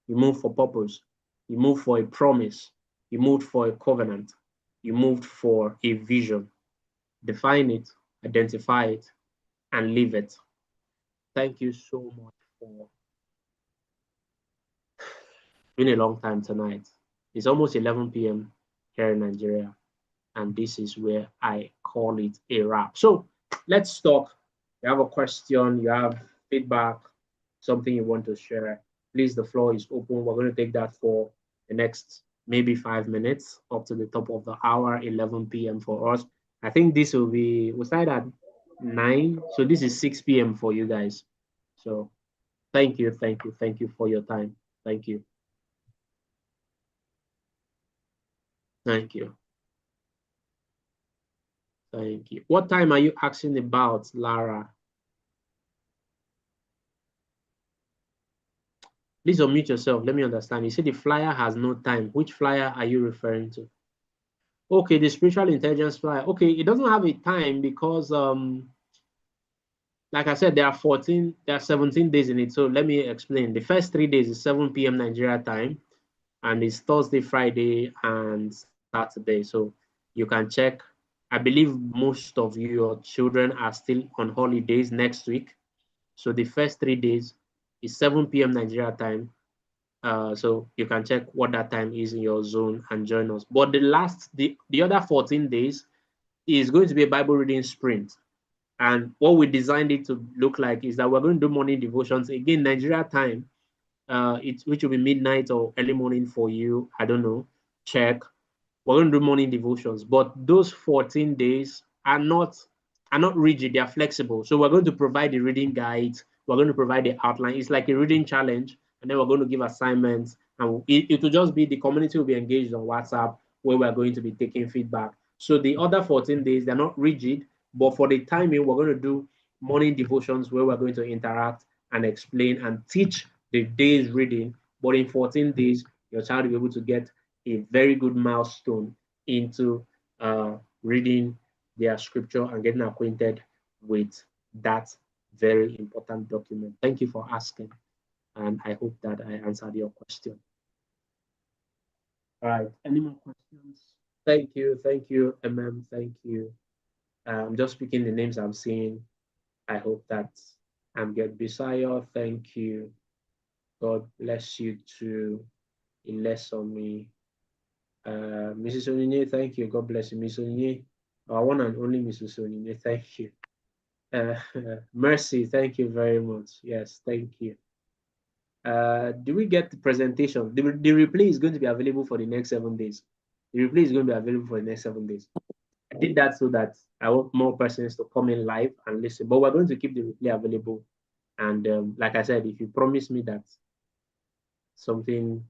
You moved for purpose. You moved for a promise. You moved for a covenant. You moved for a vision. Define it, identify it, and live it. Thank you so much for been a long time tonight. It's almost 11 p.m. here in Nigeria, and this is where I call it a wrap. So let's talk. You have a question, you have feedback, something you want to share. Please, the floor is open. We're going to take that for the next maybe 5 minutes up to the top of the hour, 11 p.m. for us. I think this will be, we start at 9. So this is 6 p.m. for you guys. So thank you for your time. Thank you. Thank you. Thank you. What time are you asking about, Lara? Please unmute yourself. Let me understand. You say the flyer has no time. Which flyer are you referring to? Okay, the spiritual intelligence flyer. Okay, it doesn't have a time because like I said, there are 17 days in it. So let me explain. The first 3 days is 7 p.m. Nigeria time, and it's Thursday, Friday, and Saturday. So you can check. I believe most of your children are still on holidays next week. So the first 3 days is 7 p.m. Nigeria time. So you can check what that time is in your zone and join us. But the other 14 days is going to be a Bible reading sprint. And what we designed it to look like is that we're going to do morning devotions again, Nigeria time, which will be midnight or early morning for you. I don't know. Check. We're going to do morning devotions, but those 14 days are not rigid. They are flexible. So we're going to provide the reading guides. We're going to provide the outline. It's like a reading challenge, and then we're going to give assignments. And it will just be the community will be engaged on WhatsApp, where we're going to be taking feedback. So the other 14 days, they're not rigid, but for the timing, we're going to do morning devotions where we're going to interact and explain and teach the day's reading. But in 14 days, your child will be able to get a very good milestone into reading their scripture and getting acquainted with that very important document. Thank you for asking, and I hope that I answered your question. All right, any more questions? Thank you, MM, thank you. I'm just speaking the names I'm seeing. I hope that I'm good. Bisaya, thank you. God bless you too. He less on me. Mrs. Onine, thank you. God bless you, Mrs. Onine. Our one and only Mrs. Onine, thank you. Mercy, thank you very much. Yes, thank you. Do we get the presentation? The replay is going to be available for the next 7 days. The replay is going to be available for the next 7 days. I did that so that I want more persons to come in live and listen. But we're going to keep the replay available. And like I said, if you promise me that something,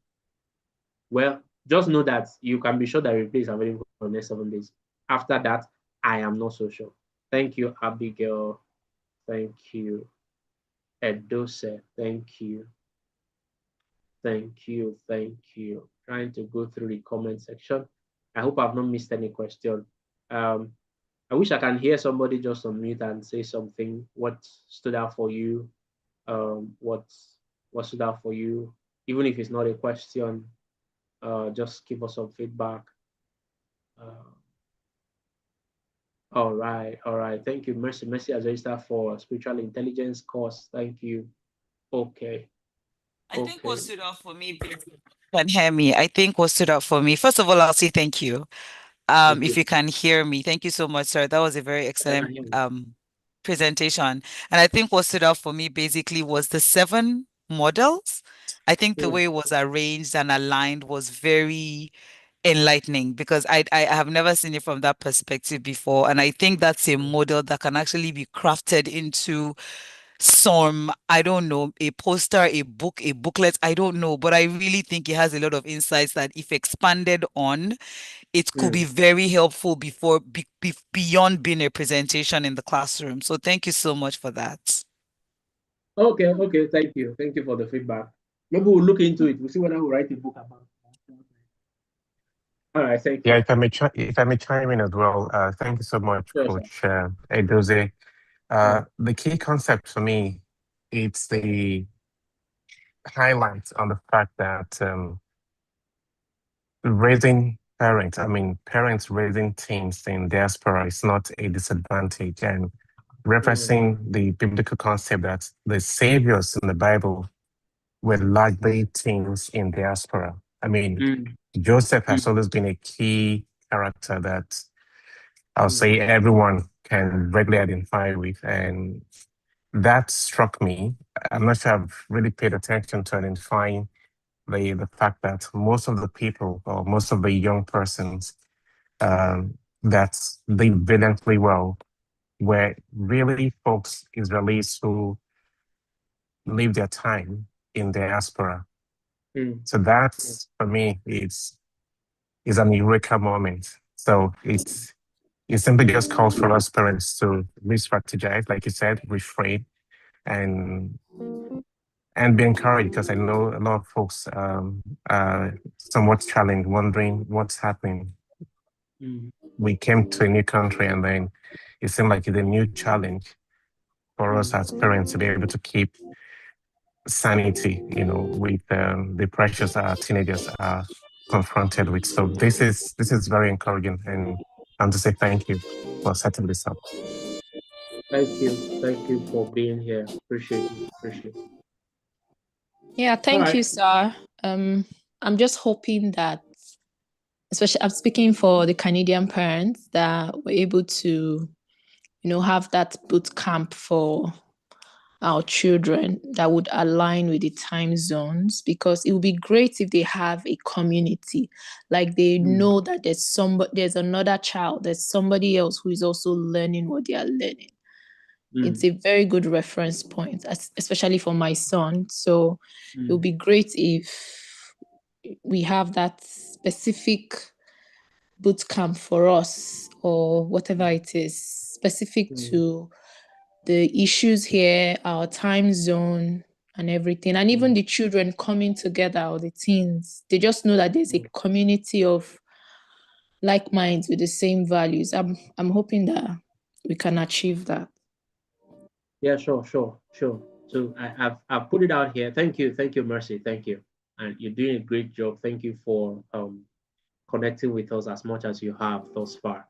well, just know that you can be sure that replay is available for the next 7 days. After that, I am not so sure. Thank you, Abigail. Thank you. Edose, thank you. Thank you. Thank you. Trying to go through the comment section. I hope I've not missed any question. I wish I can hear somebody just unmute and say something. What stood out for you? What stood out for you? Even if it's not a question, just give us some feedback. All right. Thank you, Mercy. Mercy has registered for spiritual intelligence course. Thank you. Okay. I think what stood out for me, can hear me. I think what stood out for me, first of all, I'll say thank you. If you can hear me, thank you so much, sir. That was a very excellent presentation. And I think what stood out for me basically was the 7 models. I think the way it was arranged and aligned was very enlightening because I have never seen it from that perspective before. And I think that's a model that can actually be crafted into some, I don't know, a poster, a book, a booklet, I don't know, but I really think it has a lot of insights that if expanded on, it could be very helpful beyond being a presentation in the classroom. So thank you so much for that. Okay, thank you. Thank you for the feedback. Maybe we'll look into it. We'll see whether we'll write a book about it. All right, thank Yeah, you. if I may chime in as well. Thank you so much, Sure, Coach Edoze. The key concept for me, it's the highlight on the fact that raising parents, I mean, parents raising teens in diaspora is not a disadvantage. And referencing the biblical concept that the saviors in the Bible were largely teens in diaspora. I mean, Joseph has always been a key character that I'll say everyone can readily identify with. And that struck me. I'm not sure I've really paid attention to identifying the fact that most of the people or most of the young persons that did brilliantly well were really folks, Israelis who lived their time in diaspora. So that's for me is an eureka moment. So it simply just calls for us parents to re-strategize, like you said, refrain and be encouraged, because I know a lot of folks somewhat challenged, wondering what's happening. We came to a new country and then it seemed like it's a new challenge for us as parents to be able to keep sanity, with the pressures our teenagers are confronted with. So this is very encouraging, and I'm to say thank you for setting this up. Thank you for being here. Appreciate it. Yeah, thank you, sir. I'm just hoping that, especially I'm speaking for the Canadian parents, that we're able to, have that boot camp for our children that would align with the time zones, because it would be great if they have a community, like they know that there's another child, there's somebody else who is also learning what they are learning. It's a very good reference point, especially for my son. So it would be great if we have that specific boot camp for us, or whatever it is, specific to the issues here, our time zone and everything. And even the children coming together, or the teens, they just know that there's a community of like minds with the same values. I'm hoping that we can achieve that. Yeah, sure. So I've put it out here. Thank you, Mercy. Thank you, and you're doing a great job. Thank you for connecting with us as much as you have thus far.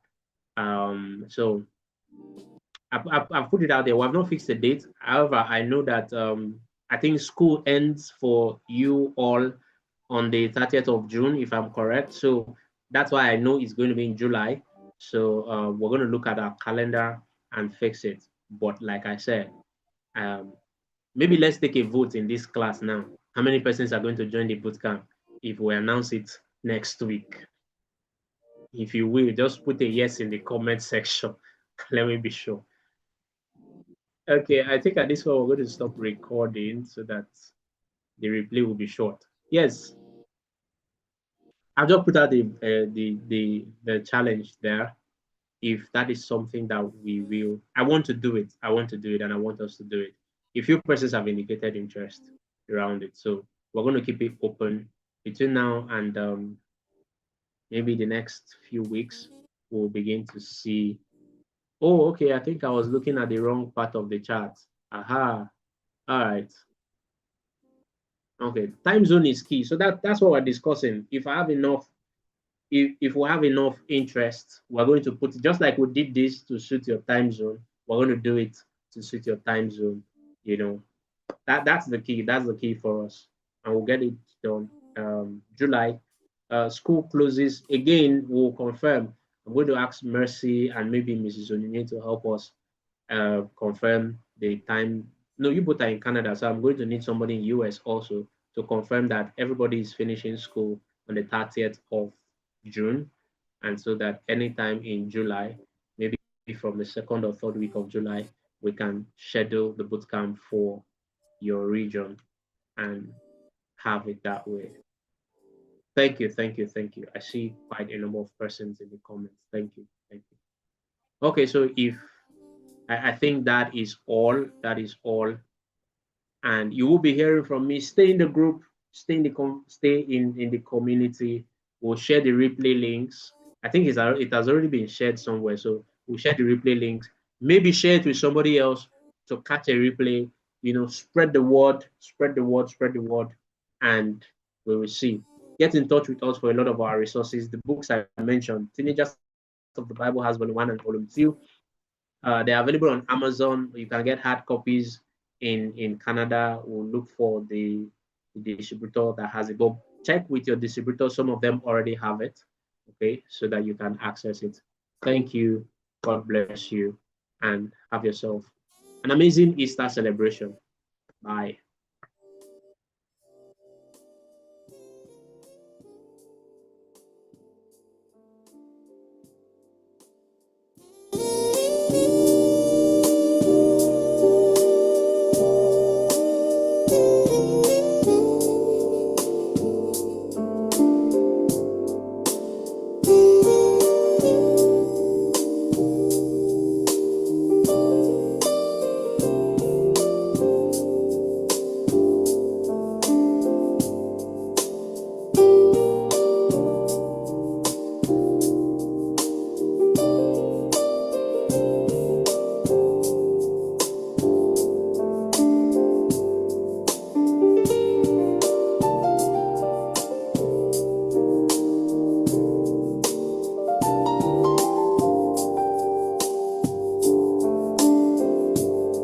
So I've put it out there. We have not fixed the date. However, I know that I think school ends for you all on the 30th of June, if I'm correct. So that's why I know it's going to be in July. So we're going to look at our calendar and fix it. But like I said, maybe let's take a vote in this class now. How many persons are going to join the bootcamp if we announce it next week? If you will, just put a yes in the comment section. Let me be sure. Okay, I think at this point we're going to stop recording so that the replay will be short. Yes, I've just put out the challenge there. If that is something that we will, I want to do it, and I want us to do it. A few persons have indicated interest around it, so we're going to keep it open between now and maybe the next few weeks. We'll begin to see. Oh, okay. I think I was looking at the wrong part of the chart. Aha. All right. Okay. Time zone is key. So that's what we're discussing. If I have enough, if we have enough interest, we're going to put it, just like we did this to suit your time zone. We're going to do it to suit your time zone. That's the key. That's the key for us, and we'll get it done. July. School closes again. We'll confirm. I'm going to ask Mercy and maybe Mrs. Onyinye to help us confirm the time. No, you both are in Canada, so I'm going to need somebody in US also to confirm that everybody is finishing school on the 30th of June, and so that anytime in July, maybe from the 2nd or 3rd week of July, we can schedule the bootcamp for your region and have it that way. Thank you. I see quite a number of persons in the comments. Thank you. Okay, so if I think that is all. And you will be hearing from me. Stay in the group, stay in the community. We'll share the replay links. I think it has already been shared somewhere. So we'll share the replay links. Maybe share it with somebody else to catch a replay. You know, spread the word, spread the word, spread the word, and we will see. Get in touch with us for a lot of our resources. The books I mentioned, Teenagers of the Bible has volume 1 and volume 2. They're available on Amazon. You can get hard copies in Canada. We'll look for the distributor that has it. But check with your distributor. Some of them already have it, okay, so that you can access it. Thank you. God bless you, and have yourself an amazing Easter celebration. Bye.